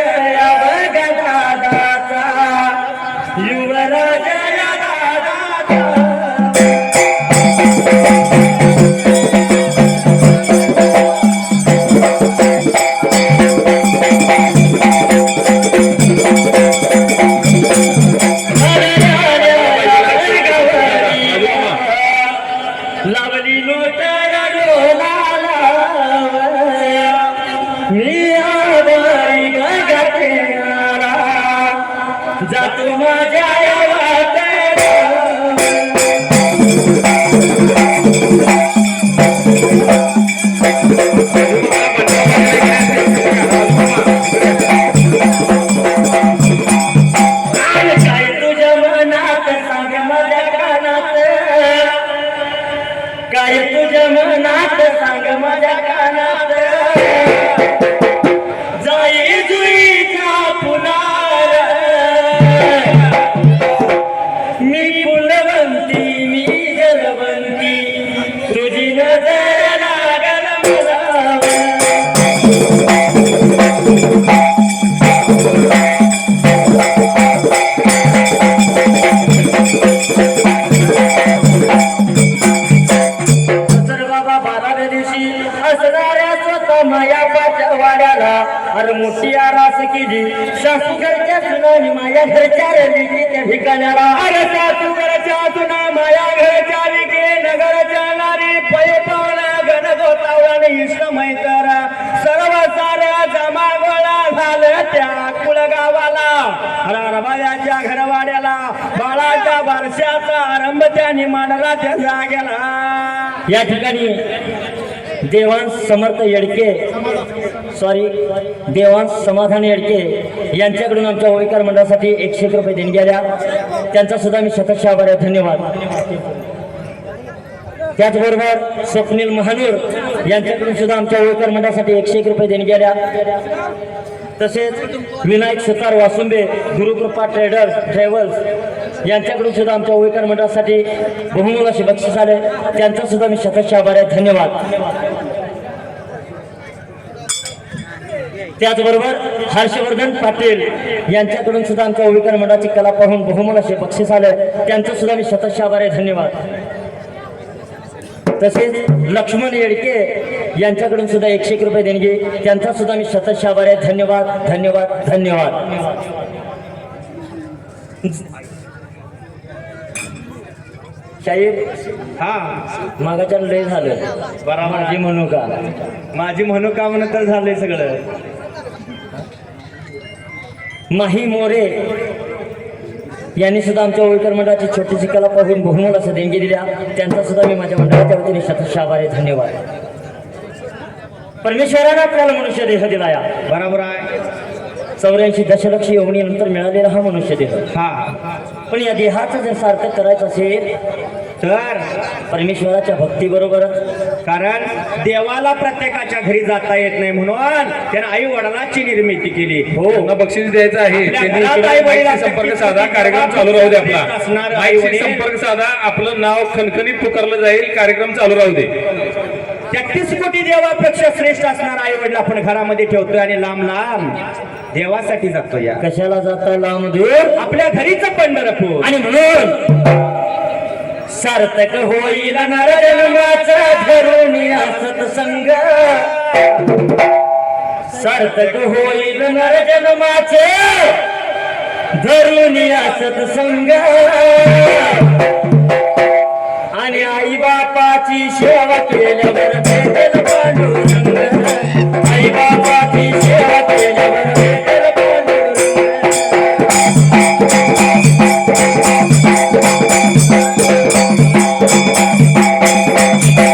अवगदादाचा युवराज लावली लोटारा डोलाला मी आवारी गगनाला जातो माझ्या काय तुझ्या मनात सांग माझ्या कानात काय तुझ्या मनात सांग माझ्या कानात जाई जुईचा फुलार मी फुलवंती मी जलवंती तुझी नजर लागल मला असणाऱ्या स्वतः माया वाड्याला अरे मोठी आरास केली सासू घरच्या सुनानी माया घरच्या रेली त्या ठिकाण्याला अरे सासू घरच्या सुना माया घरच्या विके नगरच्या नारी पै पावला गण गोतावळा इष्ट मैतरा सर्व साऱ्या जमा गोळा झालं त्या कुळगावाला रबायाच्या घरवाड्याला बाळाच्या बारशाचा आरंभ त्यांनी मांडला त्या जागेला या ठिकाणी देवांश समर्थ येडके देवांश समाधान येडके यांच्याकडून आमच्या ओळीकार मंडळासाठी 101 रुपये देणगी आल्या त्यांचा सुद्धा मी शतश आभार आहे, धन्यवाद. त्याचबरोबर स्वप्नील महानूर यांच्याकडून सुद्धा आमच्या ओळीकार मंडळासाठी 101 रुपये देणगी आल्या. तसेच विनायक सुतार वासुंबे गुरुकृपा ट्रॅव्हल्स यांच्याकडून सुद्धा आमच्या ओळीकार मंडळासाठी बहुमोलाचे बक्षीस आले, त्यांचा सुद्धा मी शतश आभार आहे, धन्यवाद. त्याचबरोबर हर्षवर्धन पाटील यांच्याकडून सुद्धा आमच्या ओळीकार मंडळाची कला पाहून बहुमोलाचे बक्षीस आले, त्यांचा सुद्धा मी शतश आभार आहे, धन्यवाद. तसेच लक्ष्मण येडके यांच्याकडून सुद्धा 101 रुपये देणगी, त्यांचा सुद्धा मी शतश आभार आहे, धन्यवाद धन्यवाद धन्यवाद. शाहीर हा मागाच्या लय झालं बरोबर. माझी म्हणू का माझी मनोकामना तर झालंय सगळं. माही मोरे यांनी सुद्धा आमच्या ओळीकर मंडळाची छोटीशी कला पाहून बहुमोल असं देणगी दिल्या, त्यांचा सुद्धा मी माझ्या मंडळाच्या वतीने शतश आभार आहे, धन्यवाद. परमेश्वराने आपल्याला मनुष्य देह दिलाया, बरोबर आहे. 84 दशलक्ष योवनीनंतर मिळालेला हा मनुष्य देह. हा पण या देहाचं जर सार्थक करायचं असेल तर परमेश्वराच्या भक्तीबरोबरच, कारण देवाला प्रत्येकाच्या घरी जाता येत नाही म्हणून त्यानं आई वडिलांची निर्मिती केली. हो त्यांना बक्षीस द्यायचं आहे. आपल्या त्यांनी घरात इकडे आई-वडिलांसाठी माईकशी संपर्क साधा, कार्यक्रम चालू राहू दे आपला. माईकशी संपर्क साधा, आपलं नाव खणखणीत पुकारलं जाईल, कार्यक्रम चालू राहू दे. 33 कोटी देवापेक्षा श्रेष्ठ असणार आई वडील आपण घरामध्ये ठेवतोय आणि लांब लांब देवासाठी जातो. या कशाला जाता लांब दूर आपल्या घरीच पंढरपूर. आणि म्हणून सार्थक होईल नरजन्माचा धरून सत्संग सार्थक होईल नर जन्माचे धरून असत संग आणि आई बापाची सेवा केल्यावर भेटेल पांडुरंग आई बापाची सेवा केल्यावर भेटेल पांडुरंग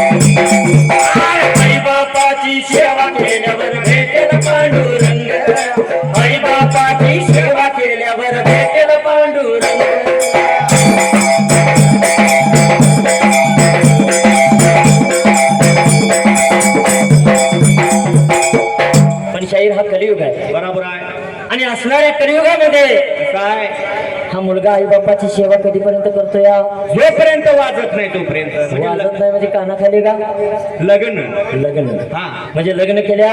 आई बापाची सेवा केल्यावर भेटेल पांडुरंग आई बापाची सेवा केल्यावर भेटेल पांडुरंग पण शाहीर हा कलियुग आहे बरोबर आहे. आणि असणाऱ्या कलियुगामध्ये काय हा मुलगा आई बापाची सेवा कधीपर्यंत करतो या जोपर्यंत वाजत नाही तोपर्यंत म्हणजे वाजत नाही म्हणजे कानाखाली का लग्न लग्न हा म्हणजे लग्न केल्या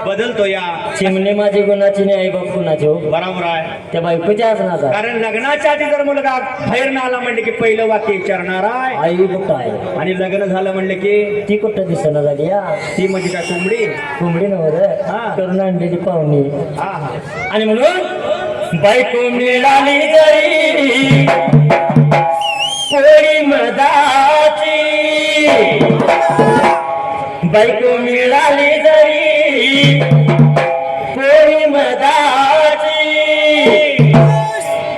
बदलतो या चिमणे माझी गुणाची नाही आई बाप कुणाचे हो बरोबर आहे. त्या बायकोच्या असणार कारण लग्नाच्या आधी जर मुलगा बाहेर न आला म्हणले की पहिलं वाक्य विचारणार आहे आई कुठं आहे आणि लग्न झालं म्हणले की ती कुठं दिसना झाली या ती म्हणजे काय कोंबडी कोंबडी नव्हतं हा. करून आणलेली पाहुणी हा हा आणि म्हणून बायको मिळाली जरी पोळी मदाची बायको मिळाली जरी पोळी मदाची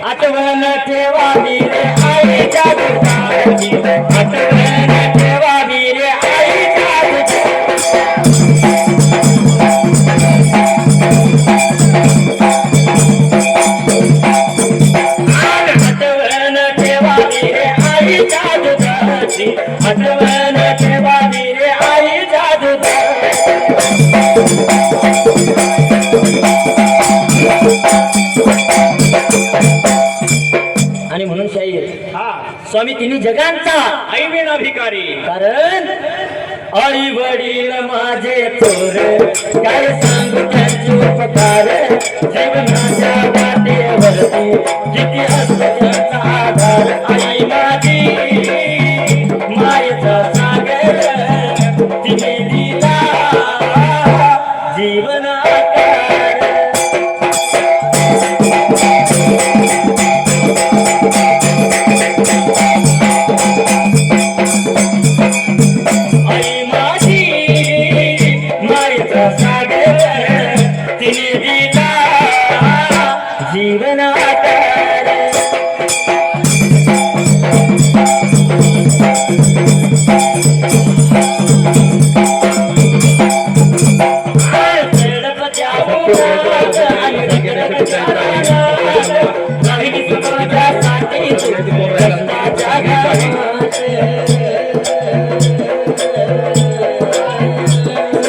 आठवण ठेवावी रे आईच्या दुधाची आठवण ठेवावी रे आईच्या दुधाची आठवण ठेवावी रे आईच्या दुधाची आठवण ठेवावी रे आईच्या दुधाची आणि म्हणून शाहीर हा स्वामी तिन्ही जगांचा आई विना भिकारी कारण आई वडील माझे थोर काय सांगू त्यांचे उपकार जीवनाच्या वाटेवरती किती असतो त्यांचा आधार आई माझी मायेचा सागर तिने दिला जीवन आकार आई माझी मायेचा सागर तिने दिला जीवन आकार गणपत्या बोलात आणि गणपत्या रागात, राहिली समाजासाठी तू कष्टाच्या घरात.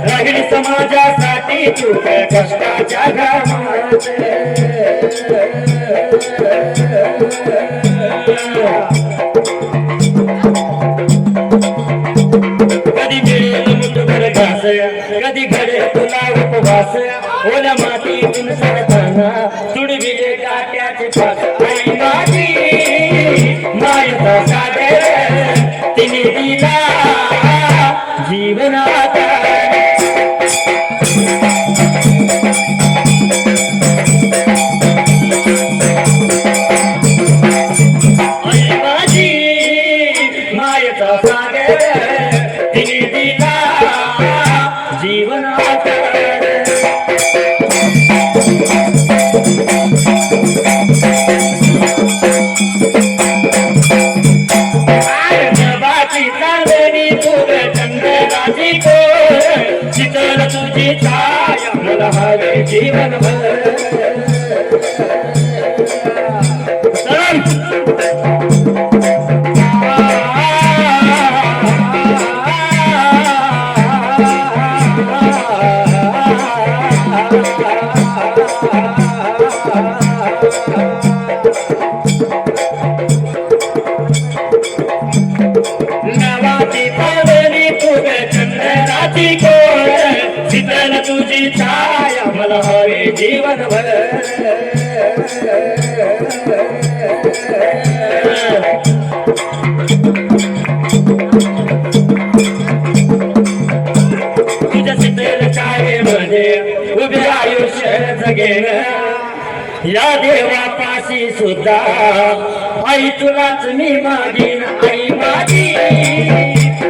राहिली समाजासाठी तू कष्टाच्या घरात. कधी मिळेल मुठभर घास कधी घडे तुला उपवास ओल्या मातीतून सरताना तुडविले काट्याचे पास आई माझी मायेचा सागर तिने दिला जीवनात आई माझी मायेचा सागर तिने दिला जीवनात बाची चांदणी तुग चंद्राची कोर शीतल तुझी छाया मला हवे जीवनभर. नवाची पावली तुग चंद्राची कोर शीतल तुझी छाया मला हवे जीवनभर तुझ्या शीतल छायेमध्ये उभे आयुष्य जगेन या देवापाशी सुद्धा आई तुलाच मी मागीन आई माझी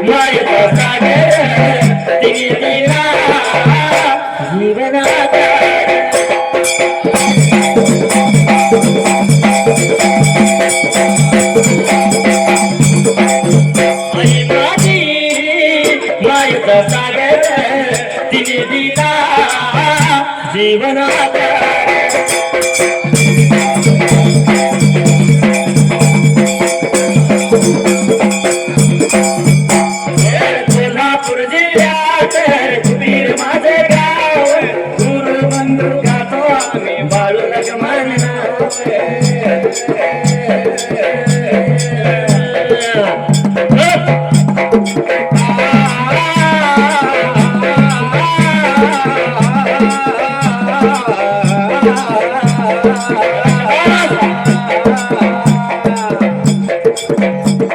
मायेचा सागर तिने दिला जीवनात आई माझी मायेचा सागर तिने दिला जीवनात कोल्हापूर जिल्ह्यात कुबीर माझे गाव गुरु बंधू गातो आम्ही बाळू लक्ष्मण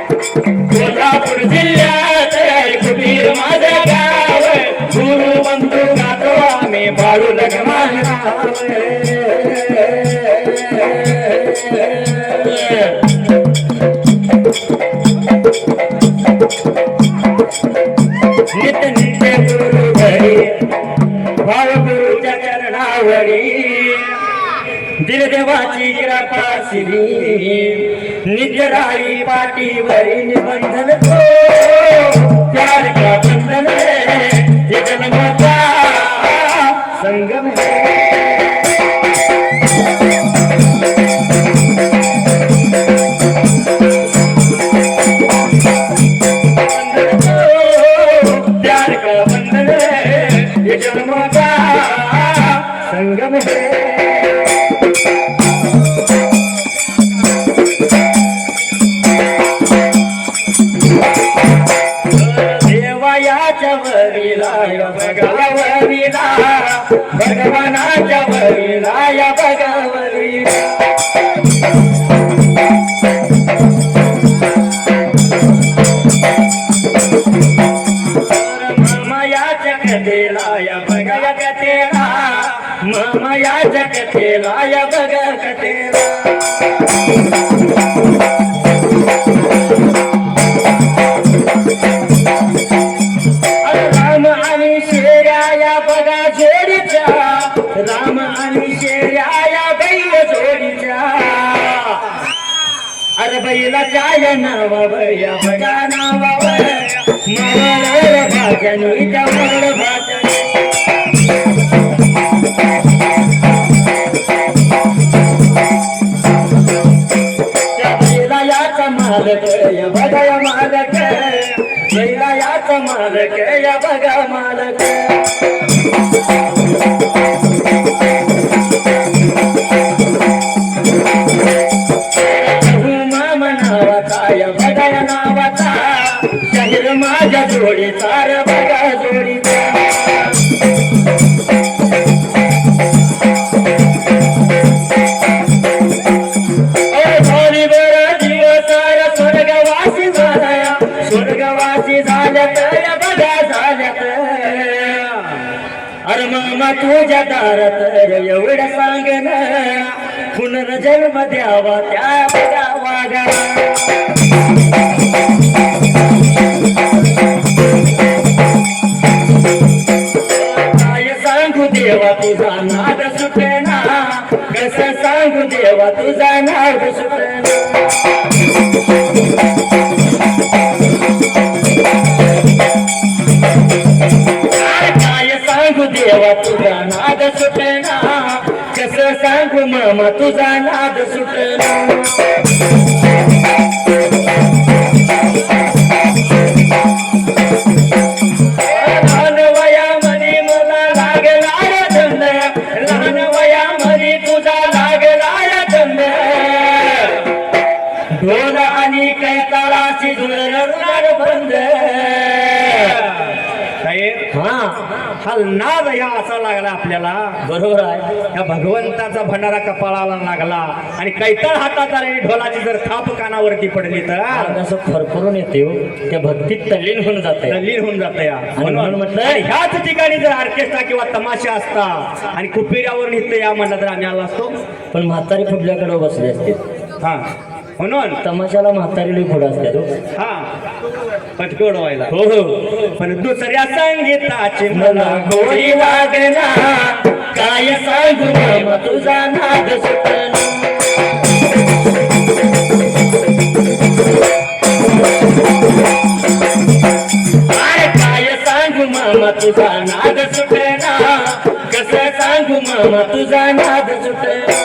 कोल्हापूर जिल्ह्यात कुबीर माझे गाव गुरु बंधू गातो आम्ही बाळू लक्ष्मण नित्य नित्य गुरु घरी भाव गुरुच्या चरणावरी दिलदेवाची कृपा श्री नित्य राही पाठीवरी निबंधन तो प्यार का बंधन है ये जन्मचा संगम है बंधन तो प्यार का बंधन है ये जन्मचा संगम है देवायाच्या वरीला या भगवरीला भगवानाच्या वरीला या भगवरीला माया जगतेला या भगवतेला माया जगतेला या भगवतेला राम आणि शेर्या बघा जोडीच्या राम आणि शेर्या बैल जोडीच्या अरे बैलाच्या नावावया बघा नावावया मवळ भाजनी जवळ भाजनी त्या बैलाचा मालक या बघा मालक बैलाचा मालक या बघा मालक मामा नावाचा या बघा नावाचा शहीर माझ्या जोडीचा रे बघा जोडीचा स्वर्गवासी झाल्यात या बघा झाल्यात अरे मामा तुझ्या दारात एवढं सांगन पुनर्जन्म द्यावा त्या बघा वागा काय सांगू देवा तुझा नाद सुटेना कसं सांगू देवा तुझा नाद सुटेना सांगू देवा तुझा नाद सुटेना कसं सांगू मामा तुझा नाद सुटेना लहान वयामध्ये मला लागला छंद लहान वयामध्ये तुझा लागला छंद ढोल आणि कैताळाची धुळ बंद साहेब हा हा नाद या असा लागला आपल्याला बरोबर आहे. या भगवंताचा भंडारा कपाळाला लागला आणि कैतळ हातात आलेली ढोलाची जर थाप कानावरती पडली तर अंग असं फरफरून येते हो. त्या भक्तीत तल्लीन होऊन जाते. तल्लीन होऊन जात या म्हणून म्हटलं आणि ह्याच ठिकाणी जर ऑर्केस्ट्रा किंवा तमाशा असता आणि कुपेऱ्यावर निघतं या म्हणलं तर आम्ही आलो असतो. पण म्हातारी पुढल्याकडे बसले असते. हा म्हणून तमाशाला म्हातारी लई पुढे असते तो. हा पटके उडवायला हो हो. पण दुसऱ्या संगीताची मला गोडी वागना काय सांगू मामा तुझा नाद सुटना. अरे काय सांगू मामा तुझा नाद सुटना. कसं सांगू मामा तुझा नाद सुटना.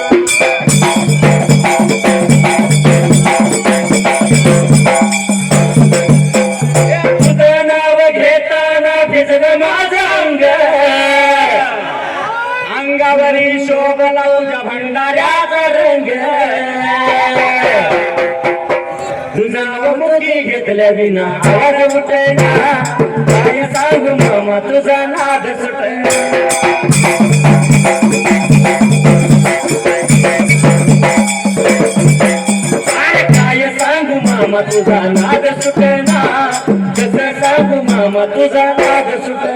तुझं नाव घेताना भिजलं माझं अंग. अंगावरी शोभला तुझ्या भंडाऱ्याचा रंग. तुझं नाव मोठी घेतल्या विना आवाज उठना. काय सांगू मामा तुझा नाद सुटना. काय सांगू मामा तुझा नाद सुटना. कसं सांगू मामा तुझा नाद सुटना.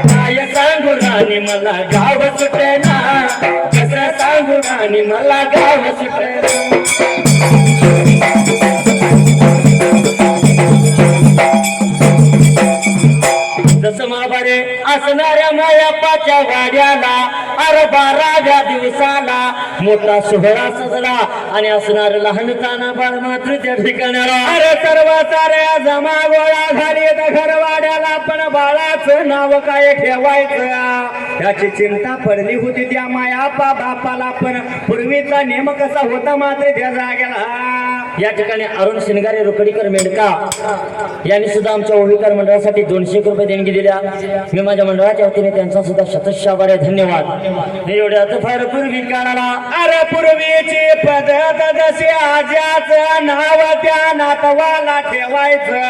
काय सांगू राणी मला गाव सुटना. कसं सांगू राणी मला गाव सुटना. जसं महाबारे असणाऱ्या मायापाच्या वाड्याला अरे 12व्या दिवसाला मोठा सोहळा सजला आणि असणार लहानताना बाळ मात्र त्या ठिकाणाला. अरे सर्व साऱ्या जमा गोळा झाली तर घरवाड्याला पण बाळाचं नाव काय ठेवायचं याची चिंता पडली होती त्या मायापा बापाला. पण पूर्वीचा नेम कसा होता मात्र त्या जागेला. या ठिकाणी अरुण शिंगारे रुकडीकर मेंढका यांनी सुद्धा आमच्या ओवीकर मंडळासाठी 200 रुपये देणगी दिल्या. मी माझ्या मंडळाच्या वतीने त्यांचा सुद्धा शतश आभार आहे. धन्यवाद. मी एवढ्यात फार पूर्वी काळाला अरे पूर्वीची पद्धत जशी आज्याचं नाव त्या नातवाला ठेवायचं.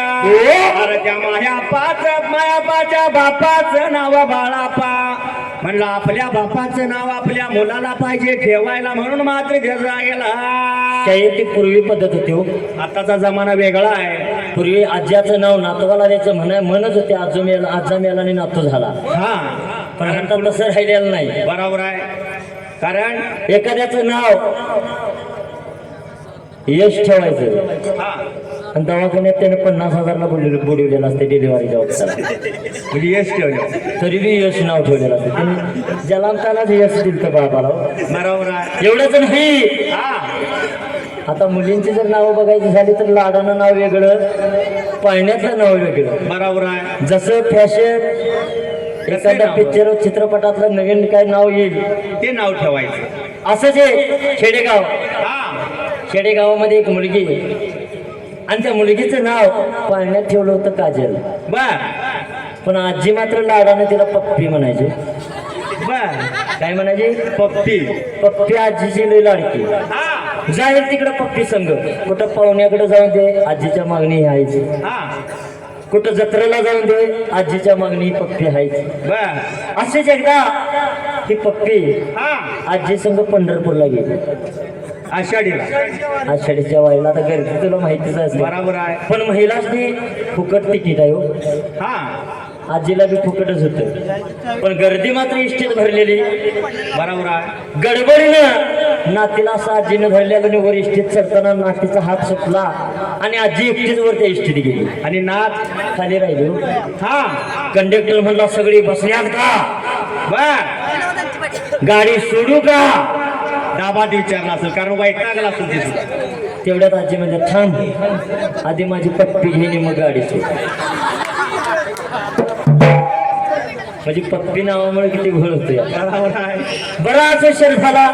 अरे त्या मायापाच्या बापाचं नाव बाळापा. म्हणलं आपल्या बापाचं नाव आपल्या मुलाला पाहिजे ठेवायला म्हणून मात्र त्या गेला. ती पूर्वी पद्धत होती हो. आताचा जमाना वेगळा आहे. पूर्वी आज्याचं नाव नातवाला द्यायचं म्हणत होते. आजा मेला आणि नातू झाला. हा पण आता तसं राहिलेलं नाही. बरोबर आहे. कारण एखाद्याचं नाव यश ठेवायचं हा आणि दवाखान्यात त्याने 50,000ला बुडवलेलं असते डिलिव्हरीच्या वक्ताला. म्हणजे यश ठेवलं तरी बी यश नाव ठेवलेलं असते. त्याने जलांतालाच यश दिलं तर बाबाला. बरोबर आहे. एवढंच नाही. हा आता मुलींची जर नावं बघायची झाली तर लाडानं नाव वेगळं, पाळण्यातलं नाव वेगळं. बरोबर आहे. जसं फॅशन एखाद्या पिक्चर चित्रपटातलं नवीन काय नाव येईल ते नाव ठेवायचं. असं जे खेडेगाव, हा खेडेगावामध्ये एक मुलगी आणि त्या मुलगीचं नाव पाळण्यात ठेवलं होतं काजल. बर पण आजी मात्र लाडानं तिला पप्पी म्हणायची. बर काय म्हणायची? पप्पी. पप्पी आजीची लई लाडकी. हा जाईल तिकडं पप्पी संघ. कुठं पाहुण्याकडे जाऊन दे आजीच्या मागणी यायची. हा कुठं जत्रेला जाऊन दे आजीच्या मागणी पप्पी हायची. बर असेच एकदा ही पप्पी हा आजी संघ पंढरपूरला गेली. आषाढीला. आषाढीच्या वाईला आता गर्दी तुला माहितीच असते. बरोबर आहे. पण महिलांनी फुकट तिकीट आहे हो. हा आजीला बी फुकटच होतं. पण गर्दी मात्र इष्टीत भरलेली. बरोबर आहे. गडबडीनं नातीला असं आजीनं धरलेलं आणि वर इष्टीत चढताना नातीचा हात सुटला आणि आजी एकटीच वर त्या इष्टीत गेली आणि नाथ खाली राहिली. हा कंडक्टर म्हणला सगळी बसल्यात का? बर गाडी सोडू का? दाबात विचारला असेल कारण वाईट लागला असेल ते सुद्धा. तेवढ्यात आजी म्हणजे थांब आधी माझी पप्पी घेणे मग गाडी सोड. माझी पप्पी नावामुळे किती घोळ होतो. बरोबर आहे. बराच शर झाला.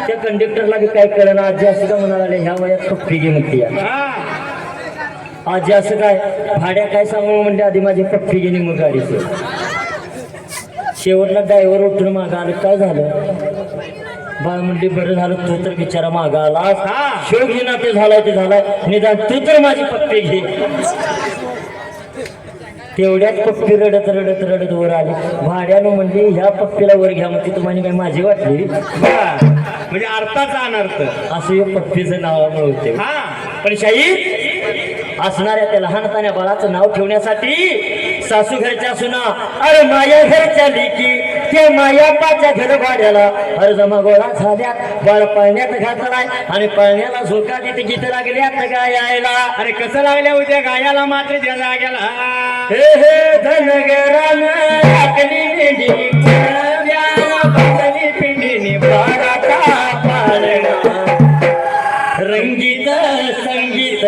त्या कंडक्टरला बी काय कळलं. आजी असं का म्हणाला ह्या वयात पप्पी घे म्हणते. हा आजी असं काय भाड्या काय सांगू म्हणते आधी माझी पप्पी घेणे मग गाडी सोड. शेवटला ड्रायव्हर उठून मागं आलं. काय झालं? बाळ म्हणली बरं झालं तू तर बिचारा मागा आलास हा. शोक घेणं ते झालाय निदान तू तर माझी पप्पी घे तेवढ्यात पप्पी रडत रडत रडत वर आली भाड्यानं म्हणली ह्या पप्पीला वर घ्या म्हणते तुम्हाला काय माझी वाटली बघा, म्हणजे अर्थाचा अनर्थ. असं हे पप्पीचं नावामुळे होते हा पण शाही असणाऱ्या त्या लहानतान्या बाळाचं नाव ठेवण्यासाठी सासू घरच्या सुना अरे माया घरच्या लेकी त्या मायापाच्या घर भाड्याला अरे जमा गोळा झाल्यात बाळ पळण्यात घातलाय आणि पळण्याला झोका तिथे गीत लागल्यात गायला अरे कसं लागल्या उद्या गायाला मात्र त्या जाग्याला हे हे धनगरान टाकली मेंढी कुळव्याला बांधली पिंडीने बाळाचा पाळणा रंगीत संगीत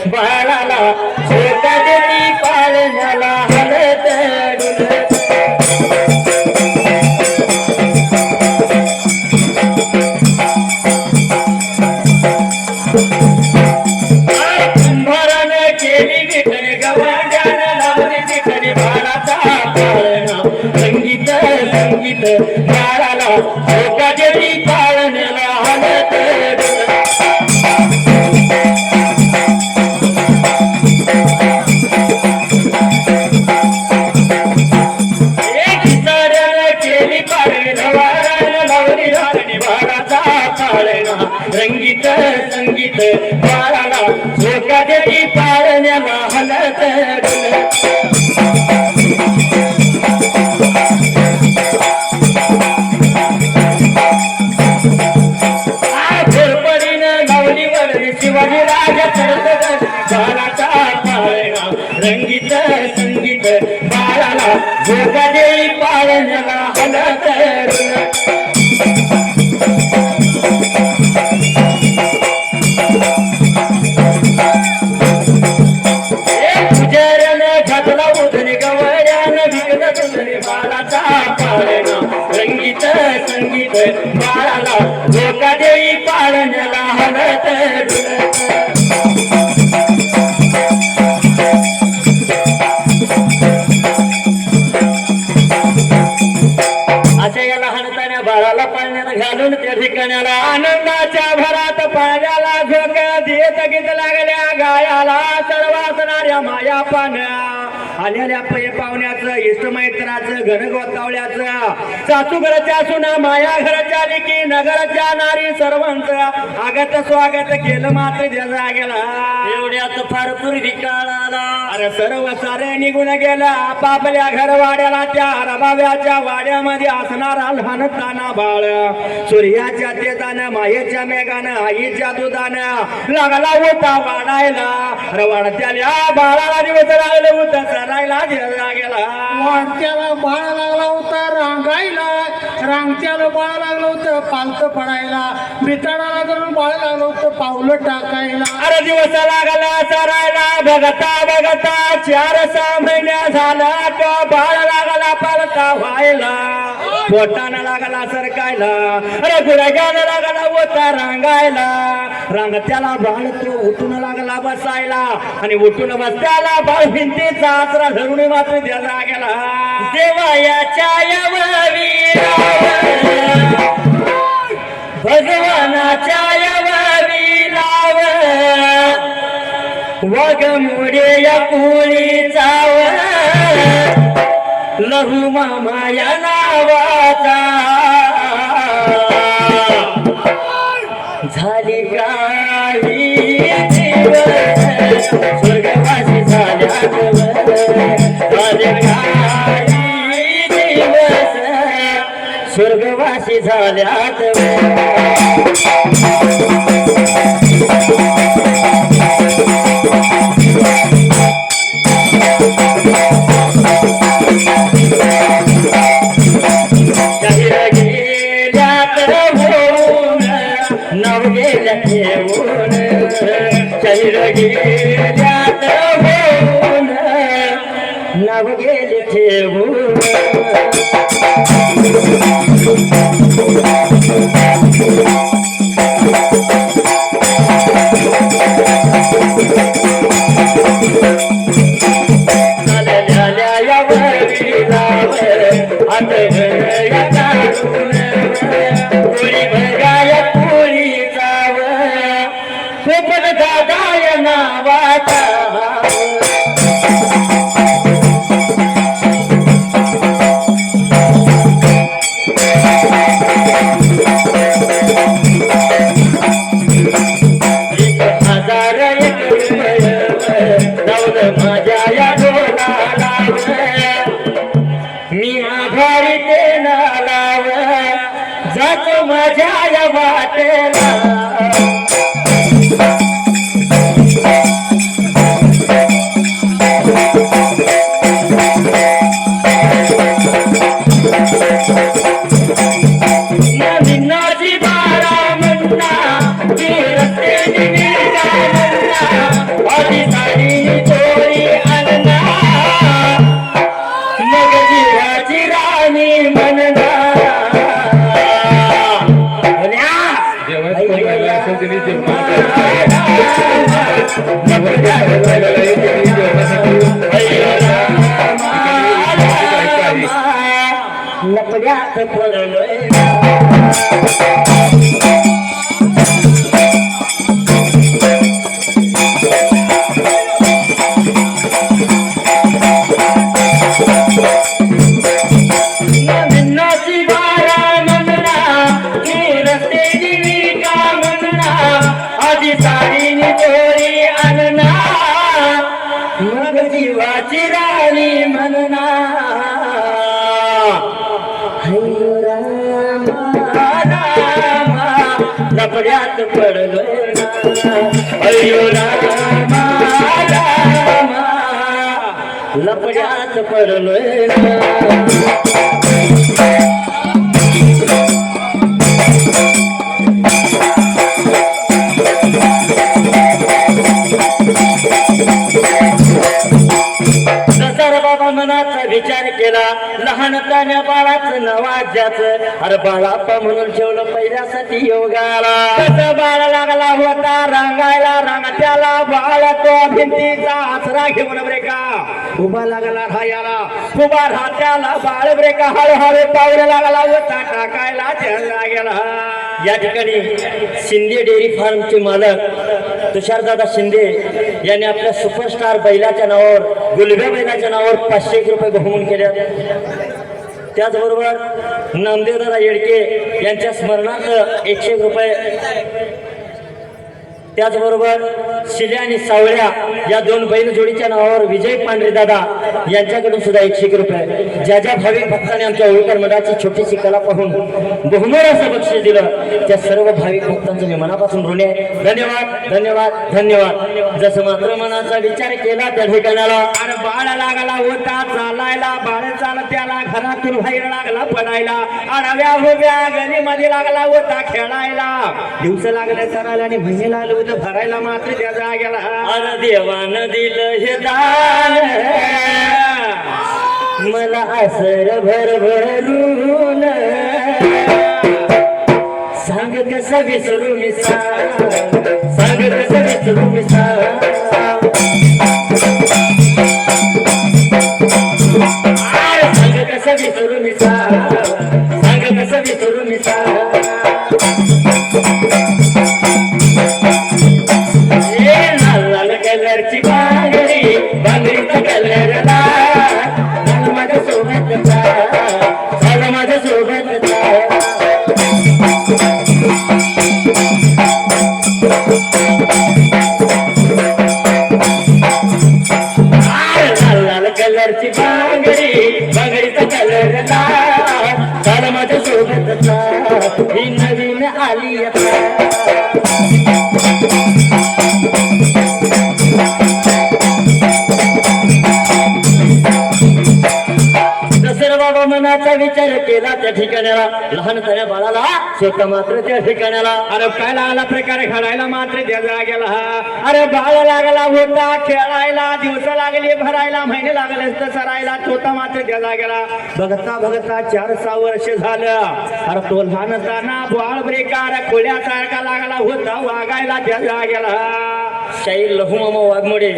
बाळाला झोका देती पाळण्याला हलत डुलत कुंभारानं केली विठ्ठल गवंड्यानं लावली विठ्ठल बाळाचा पाळणा संगीत संगीत बाळाला झोका देती पाळण्याला हलत डुलत रंगीत संगीत बाळाला झोका देती पाळण्याला हलत डुलत झोरपडीनं गावली वरली शिवाजी राजा चढत बाळाचा पाळणा रंगीत संगीत बाळाला झोका देती पाळण्याला हलत डुलत संगीत संगीत बाळाला झोका देई पाळण्याला हलत डुलत अशा या लहानतान्या बाळाला पाळण्याला घालून त्या ठिकाणाला आनंदाच्या भरात पाण्याला झोका देत गीत लागल्या गायाला सर्वासणाऱ्या माया पाण्या आलेल्या पै पाहुण्याचं इष्टमैत्राचं घनगोतावल्याचं सासू घरच्या सुना माया घरच्या लिकी नगरच्या नारी सर्वांचं आगत स्वागत केलं मात्र ज्याचा गेला एवढ्यात फार पूर्वी काळाला अरे सर्व सारे निघून गेला आपापल्या घरवाड्याला त्या रबाव्याच्या वाड्यामध्ये असणारा लहान ताना बाळ सूर्याच्या तेजानं मायेच्या मेघानं आईच्या दुधानं लागला होता वाढायला अरे वाढत्याला बाळाला दिवस लागले होत चरायला गेला वाढत्याला बाळ लागला होता रांगायला रांगत्याला बाळ लागलं होतं पालत पडायला बिताडाला धरून बाळ लागलं होतं पावलं टाकायला अरे दिवस लागला चरायला बघता बघता 4-6 महिन्या झाला तो बाळ लागला पालता व्हायला पोटानं लागला सरकायला अरे गुडघ्यानं लागला होता रांगायला रांगत्याला बाळ तो उठून लागला बसायला आणि उठून बसत्याला बाळ भिंतीचा आसरा धरून मात्र त्याला गेला देवायाच्या भगवानाच्या लाव वग मुडे या कुळी चाव लहू मामा या नावाचा झाली काही दिवस स्वर्गवासी झाल्या झाले काही दिवस स्वर्गवासी झाल्यात नव गेल्या ठेवून शरीर गेल्यात होऊन नव गेले ठेवून झाल्या यावर आता माझ्या या डोलाला मी आभारी ते नालाव जातो माझ्या या वाटेला निन्नाची बारा म्हणता की रस्ते निघा म्हणता आधी साडी चोरी आणना मग जीवाची राणी म्हणना जेव्हा कोण राहिला असेल त्यांनी जेवण लपड्यात पडलोय निन्नाची बारा म्हणना की रस्ते दिविका म्हणना आधी साडीनी चोरी आणना मग जीवाची राणी म्हणना लपड्यात पडलोय अयो रामा रामा लपड्यात पडलोय बाबा मनाचा विचार केला लहानपण्या बाळाचं नवाज्याचं अरे बाळाप्पा म्हणून ठेवलं पहिल्यासाठी योगाला कसं बाळ लागला होता रांगायला रांगत्याला बाळ तो भिंतीचा आसरा घेऊन ब्रेका उभा लागला रायाला उभा राहत्याला बाळ ब्रेका हळूहळू पावलं लागला होता टाकायला त्याला गेला या ठिकाणी शिंदे डेअरी फार्मचे मालक तुषारदादा शिंदे यांनी आपल्या सुपरस्टार बैलाच्या नावावर गुलब्या बैलाच्या नावावर 500 रुपये बहुमूल्य केले त्याचबरोबर नामदेवदादा येडके यांच्या स्मरणार्थ 100 रुपये त्याचबरोबर शिल्या आणि सावळ्या या दोन बैल जोडीच्या नावावर विजय पांढरे दादा यांच्याकडून सुद्धा 100 रुपये ज्या ज्या भाविक भक्तांनी आमच्या होळकर मंडळाची छोटीशी कला पाहून बहुमोल असं बक्षीस दिलं त्या सर्व भाविक भक्तांचं मी मनापासून ऋणी आहे धन्यवाद धन्यवाद धन्यवाद जसं मात्र मनाचा विचार केला त्या ठिकाणाला अरे बाळ लागला होता चालायला बाळ चालत त्याला घरातून बाहेर लागला पडायला आडव्या उभ्या गलीमध्ये लागला होता खेळायला दिवस लागले चरायला आणि महिने लागले होते भरायला मात्र त्या जागेला अरे देवानं दिलं हे दान मला असर भरभरून सांग कसं विसरू मी सांग कसं विसरू मी सांग कसं विसरू मी सांग कसं विसरू मी लाल कलरची बांगडी बांगडीचा कलर लाल माझ्या सोबतचा झाला माझ्या सोबतचा लाल कलरची बांगडी बांगडीचा कलर लाल झाला माझ्या सोबतचा ही नवीन आली आता बाबा मनाचा विचार केला त्या ठिकाणाला लहानपण्या बाळाला स्वतः मात्र त्या ठिकाणाला अरे काय लागला प्रकारे खेळायला मात्र त्या जागेला अरे बाळ लागला होता खेळायला दिवस लागले भरायला महिने लागले सरायला छोटा मात्र त्या जागेला बघता बघता 4-6 वर्ष झालं अरे तो लहानताना बाळ ब्रेकार कोळ्यासारखा लागला होता वागायला त्या जागेला शाहीर लहूमामा वाघमोडे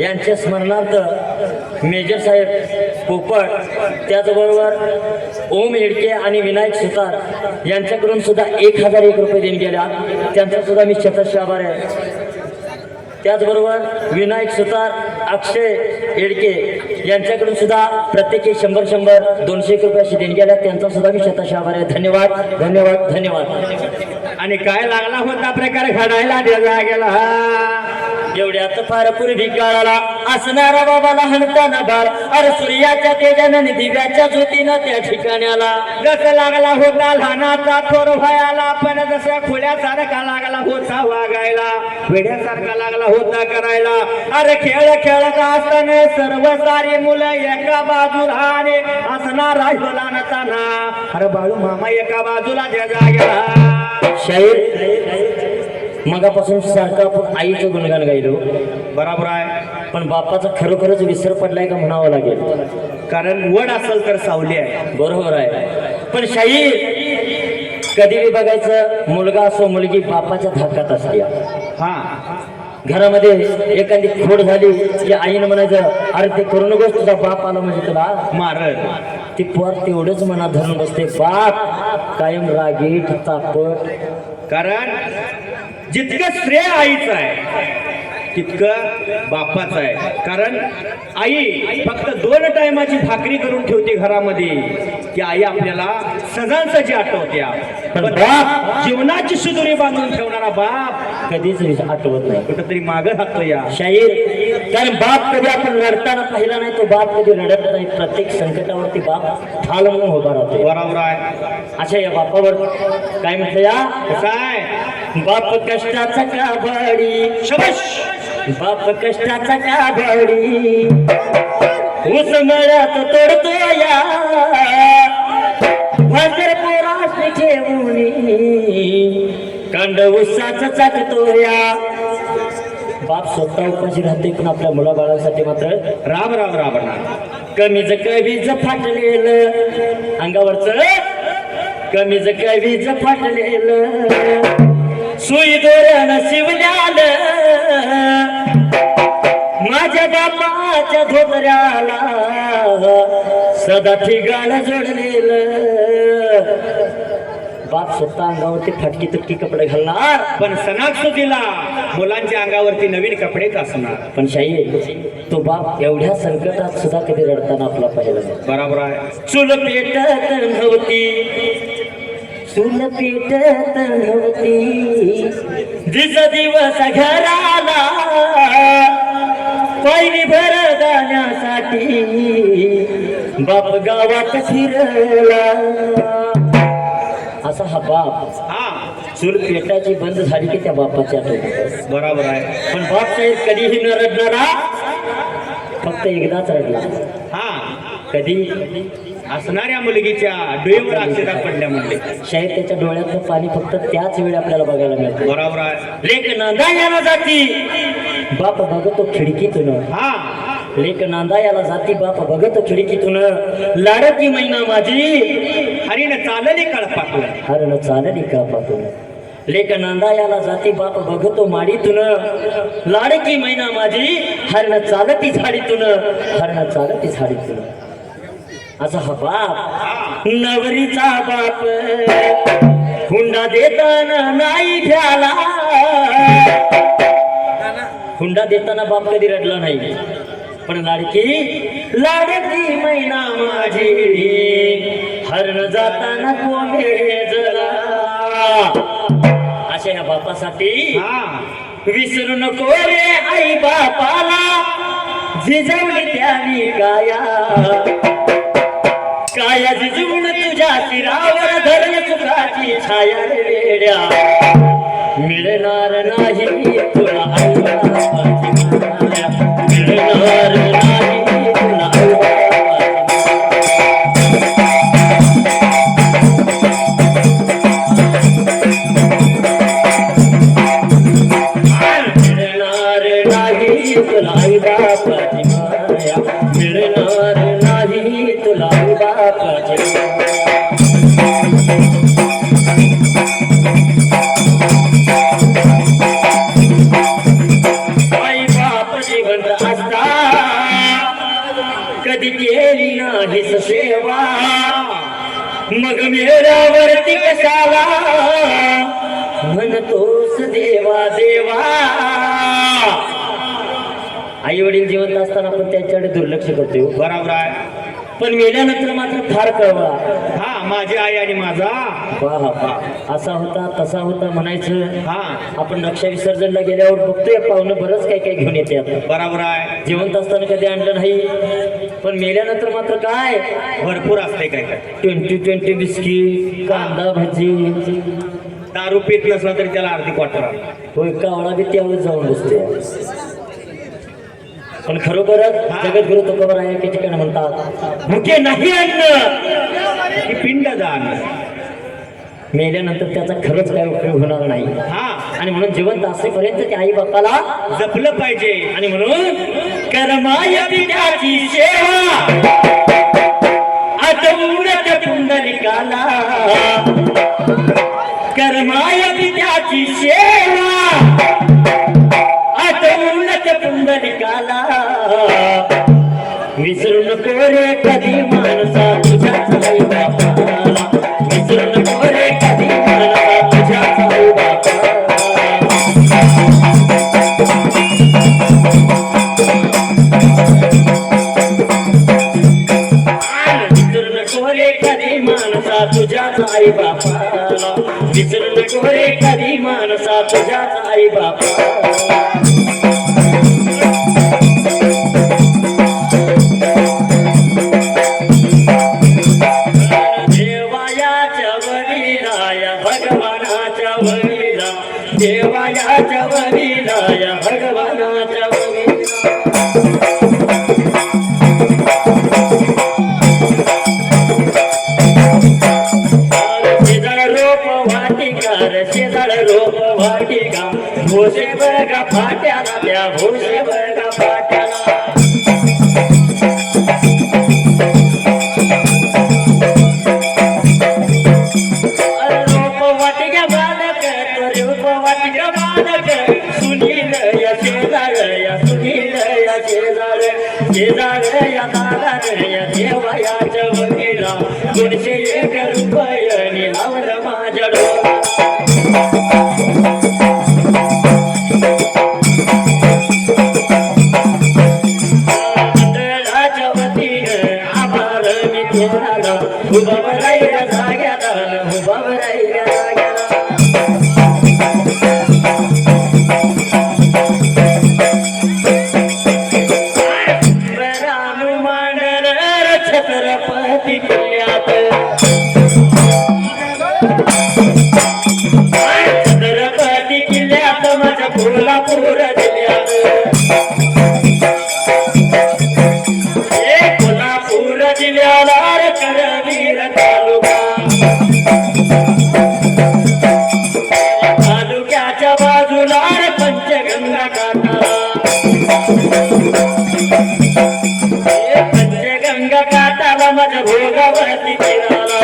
यांच्या स्मरणार्थ मेजर साहेब पोपट त्याचबरोबर ओम येडके आणि विनायक सुतार यांच्याकडून सुद्धा 1001 रुपये देऊन गेल्या त्यांचा सुद्धा मी शतश आभार आहे त्याचबरोबर विनायक सुतार, अक्षय येडके यांच्याकडून सुद्धा प्रत्येकी 100-100 200 रुपयाची देणगी आल्या. त्यांचा सुद्धा मी शताशे आभार आहे. धन्यवाद धन्यवाद धन्यवाद. आणि काय लागला होता प्रकार घडायला त्या जागेला एवढ्यात फार पूर्वी काळाला असणारा बाबा लहानपणा बाळ, अरे सूर्याच्या तेजानं दिव्याच्या ज्योतीनं त्या ठिकाण्याला जसं लागला होता लहानाचा थोर व्हायला, पण जसं खुल्यासारखा लागला होता वागायला, वेड्यासारखा लागला होता करायला. अरे खेळ खेळत असताना सर्व सारी मुलं एका बाजूला आणि असणारा लहानाचा ना, अरे बाळू मामा एका बाजूला त्या जागेला. शाहीर मगापासून सारखं आपण आईचं गुणगान गायलो, बरोबर आहे, पण बापाचा खरोखरच विसर पडलाय का म्हणावं लागेल. कारण वड असेल तर सावली आहे. बरोबर आहे. पण शाहीर कधी बी बघायचं, मुलगा असो मुलगी बापाच्या धाकात असते. हा, घरामध्ये एखादी खोड झाली की आईनं म्हणायचं, अरे ते करू नकोस, तुझा बाप आला म्हणजे तुला मारल. ती पोर तेवढंच मनात धरून बसते. बाप कायम रागीट तापट. कारण जितकं श्रेय आईचं आहे तितकं बापाचं आहे. कारण आई फक्त 2 टायमाची भाकरी करून ठेवते घरामध्ये, की आई आपल्याला सजांची आठवत्या. पण पण बाप जीवनाची सुदुरी बांधून ठेवणारा बाप कधीच आठवत नाही. कुठंतरी मागं राहतो या शाहीर, कारण बाप कधी आपण रडताना पाहिला नाही, तो बाप कधी रडत नाही. प्रत्येक संकटावरती बाप ठाल म्हणून उभा राहतो. बरोबर आहे. अशा या बापावर काय म्हटलं या, कसं आहे, बाप कष्टाचा काबडी, शबाश, बाप कष्टाचा काबडी, ऊस मळ्यात तोडतो या, भाकर पोराशी ठेवून कांड ऊसाचा चाकतो या. बाप स्वतः उपाशी राहते, पण आपल्या मुलाबाळांसाठी मात्र राब राब राब ना. कमीज कवीज फाटलेलं अंगावरच, कमीज कवीज फाटलेलं, सुई दोऱ्यानं शिवल्यालं, माझ्या बापाच्या धोतऱ्याला सदा ठिकाण जोडलेलं. बाप स्वतः अंगावरती फाटकी तुटकी कपडे घालणार, पण सणासुदीला मुलांच्या अंगावरती नवीन कपडेच असणार. पण शाहीर तो बाप एवढ्या संकटात सुद्धा कधी रडताना आपला पाहिला नाही. बरोबर आहे. चूल पेटत नव्हती, चूल पेटत नव्हती, दिस दिवस घराला पहिली भर जाण्यासाठी बाप गावात फिरला. असा हा बाप. हा, चूल पेटायची बंद झाली की त्या बापाची आठवण. बरोबर आहे. पण बाप साहेब कधीही न रडणारा, फक्त एकदाच रडला. हा, कधी असणाऱ्या मुलगीच्या डोळ्यावर अक्षरा पडल्या म्हणले. शाहीर त्याच्या डोळ्यातलं पाणी फक्त त्याच वेळी आपल्याला बघायला मिळतं. बरोबर आहे. लेक नांदा याला जाती, बाप बघतो खिडकीतून. हा, लेक नांदा याला जाती, बाप बघतो खिडकीतून, लाडकी मैना माझी हरीनं चालली कळपातून. हरण चालली कळपातून. लेक नांदा याला जाती, बाप बघतो माडीतून, लाडकी मैना माझी हरण चालती झाडीतून, हरण चालती झाडीतून. असा हा बाप, नवरीचा बाप, हुंडा देताना नाही भ्याला. हुंडा देताना बाप कधी रडला नाही, पण लाडकी मैना माझी हरण जाताना कोमेजला. अशा या बापासाठी हा, विसरू नको रे आई बापाला, झिजवली त्यानी काया झिजवून तुझ्या शिरावर धरण सुखाची छाया रे वेड्या. मिळणार नाही तुला आई बापाची माया, मिळणार नाही तुला आई बापाची. मिळणार नाही तुला आई बापाची माया, मिळणार नाही तुला आई बापाची माया. आई बाप जिवंत असता कधी केली नाहीस सेवा, मग मेळावरती कशाला म्हणतोस देवा देवा. आई वडील जिवंत असताना आपण त्यांच्याकडे दुर्लक्ष करतो. बरोबर आहे. पण मेल्यानंतर मात्र फार कळवा. हा, माझी आई आणि माझा असा होता तसा होता म्हणायचं. हा, आपण रक्षा विसर्जनला गेल्यावर बघतोय पाहुणं बरंच काही काही घेऊन येते. आता बरोबर आहे. जिवंत असताना कधी आणलं नाही, पण मेल्यानंतर मात्र काय भरपूर असते काय काय. 20 बिस्किट, कांदा भजी. दारू पीत नसला तरी त्याला अर्धी क्वार्टर आहे. होय, कावळा बी त्यावर जाऊन बसते. पण खरोखरच जगद्गुरु तुकोबाराय एके ठिकाणी म्हणतात, भुके नाही अन्न ही पिंडदान. मेल्यानंतर त्याचा खरंच काय उपयोग होणार नाही. हा, आणि म्हणून जिवंत असेपर्यंत त्या आई बापाला जपलं पाहिजे. आणि म्हणून कर्माय पित्याची सेवा आठवूनच पुंडलिकाला. कर्माय पित्याची सेवा आठवूनच पुंडलिकाला. विसरू नको रे कधी माणसा तुझ्याच आई बापाला. विसरू नको रे कधी माणसा तुझ्याच आई बापाला. विसरू नको रे कधी माणसा तुझ्याच आई बापाला. विसरू नको रे कधी माणसा तुझ्याच आई बापाला. देवायाच्या वडिलाया भगवानाच्या वडिला. देवायाच्या वडिलाया भगवानाच्या वडिला. शेजाळ रोप वाटिकार, शेजाळ रोप वाटिका. भोसे बळगा फाट्याला त्या, भोसे बळगा फाट्याला. रोप वाटिका बालक, रोप वाटिका बालक. सुनील या शेजाळ, या सुनील या शेजाळ. शेजाळ या दादार या देवायाच्या वडिला. 201 रुपयाने लावलं माझ्या डोळा. मंडळाच्या वतीनं आभार मी केला. उभा राहिल्या जाग्याला, उभा राहिल्या जाग्याला. रानू मांडर छत्रपती किल्ल्यात. छत्रपती किल्ल्यात माझ्या कोल्हापूर जिल्ह्यात. कोल्हापूर जिल्ह्याला करवीर तालुका. तालुक्याच्या बाजूला पंचगंगा काठाला. पंचगंगा काठाला माझ्या भोगावती तीराला.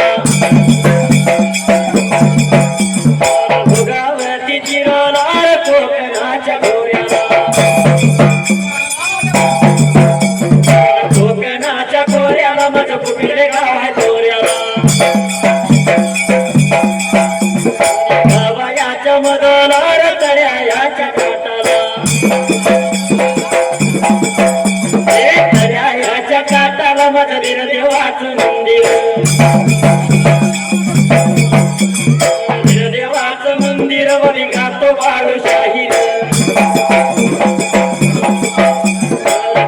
भोगावती तीराला कोकणाच्या खोऱ्याला. कोकणाच्या खोऱ्याला माझं कुठले गाव आहे खोऱ्याला. गावायाच्या मधला तळ्या याच्या काठाला. तळ्या याच्या काठाला माझं वीरदेवाचं मंदिर. वीरदेवाचं मंदिर वरी गातो बाळूशाहीर.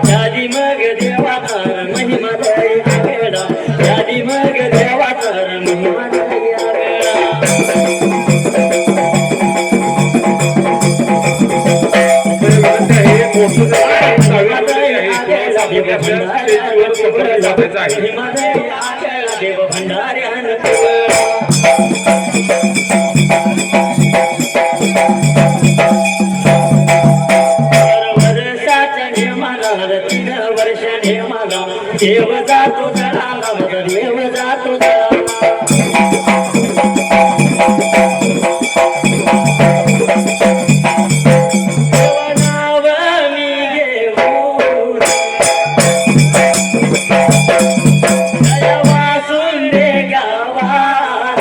त्यादी मग देवाचा महिमा लय आगळा. त्यादी मग देवाचा महिमा लय आगळा. देव भंडारी वर्षाच्या नेमाला 3 वर्ष नेमाला. देव जातो जळाला, देव जातो जळाला. नाव मी घेऊन वासून दे गावाला.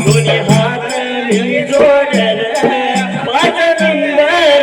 दोन्ही हात मी जोडल, 5 नंबर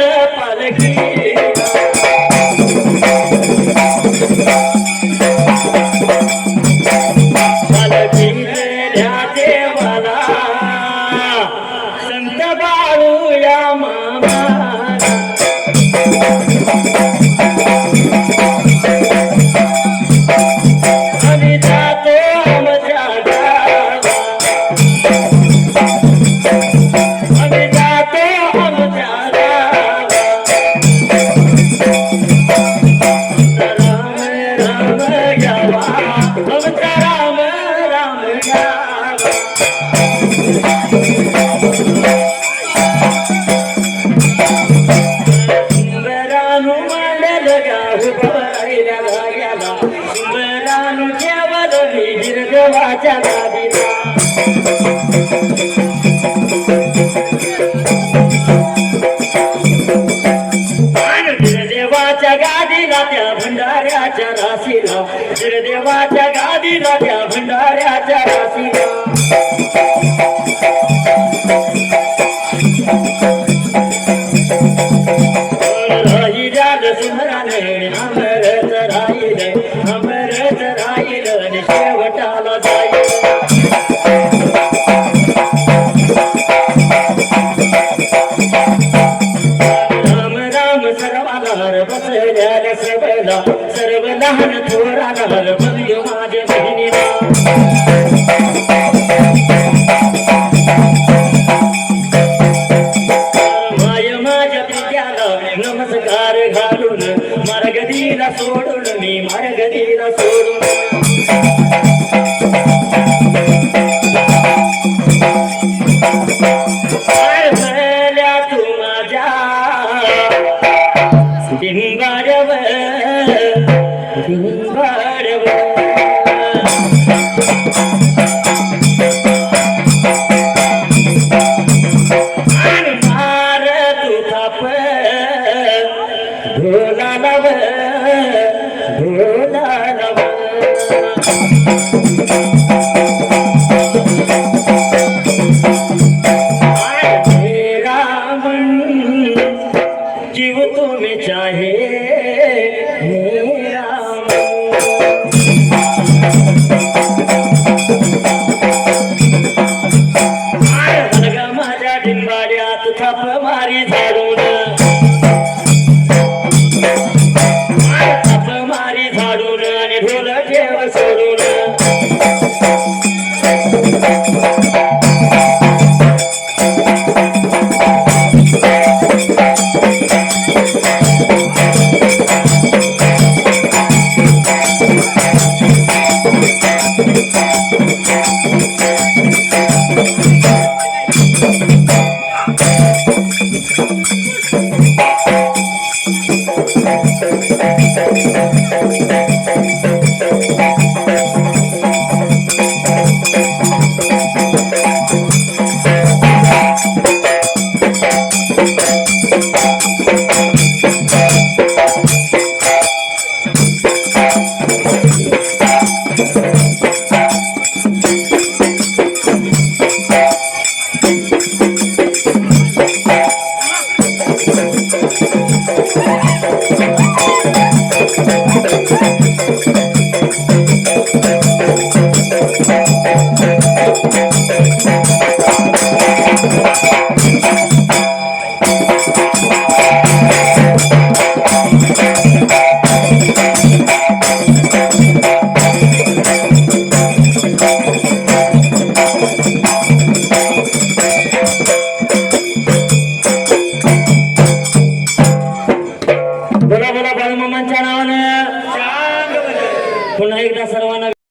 सुंदरानु मांडल गाव भरायला गेला सुंदरानु केवल मी गिरगवाच्या दादीला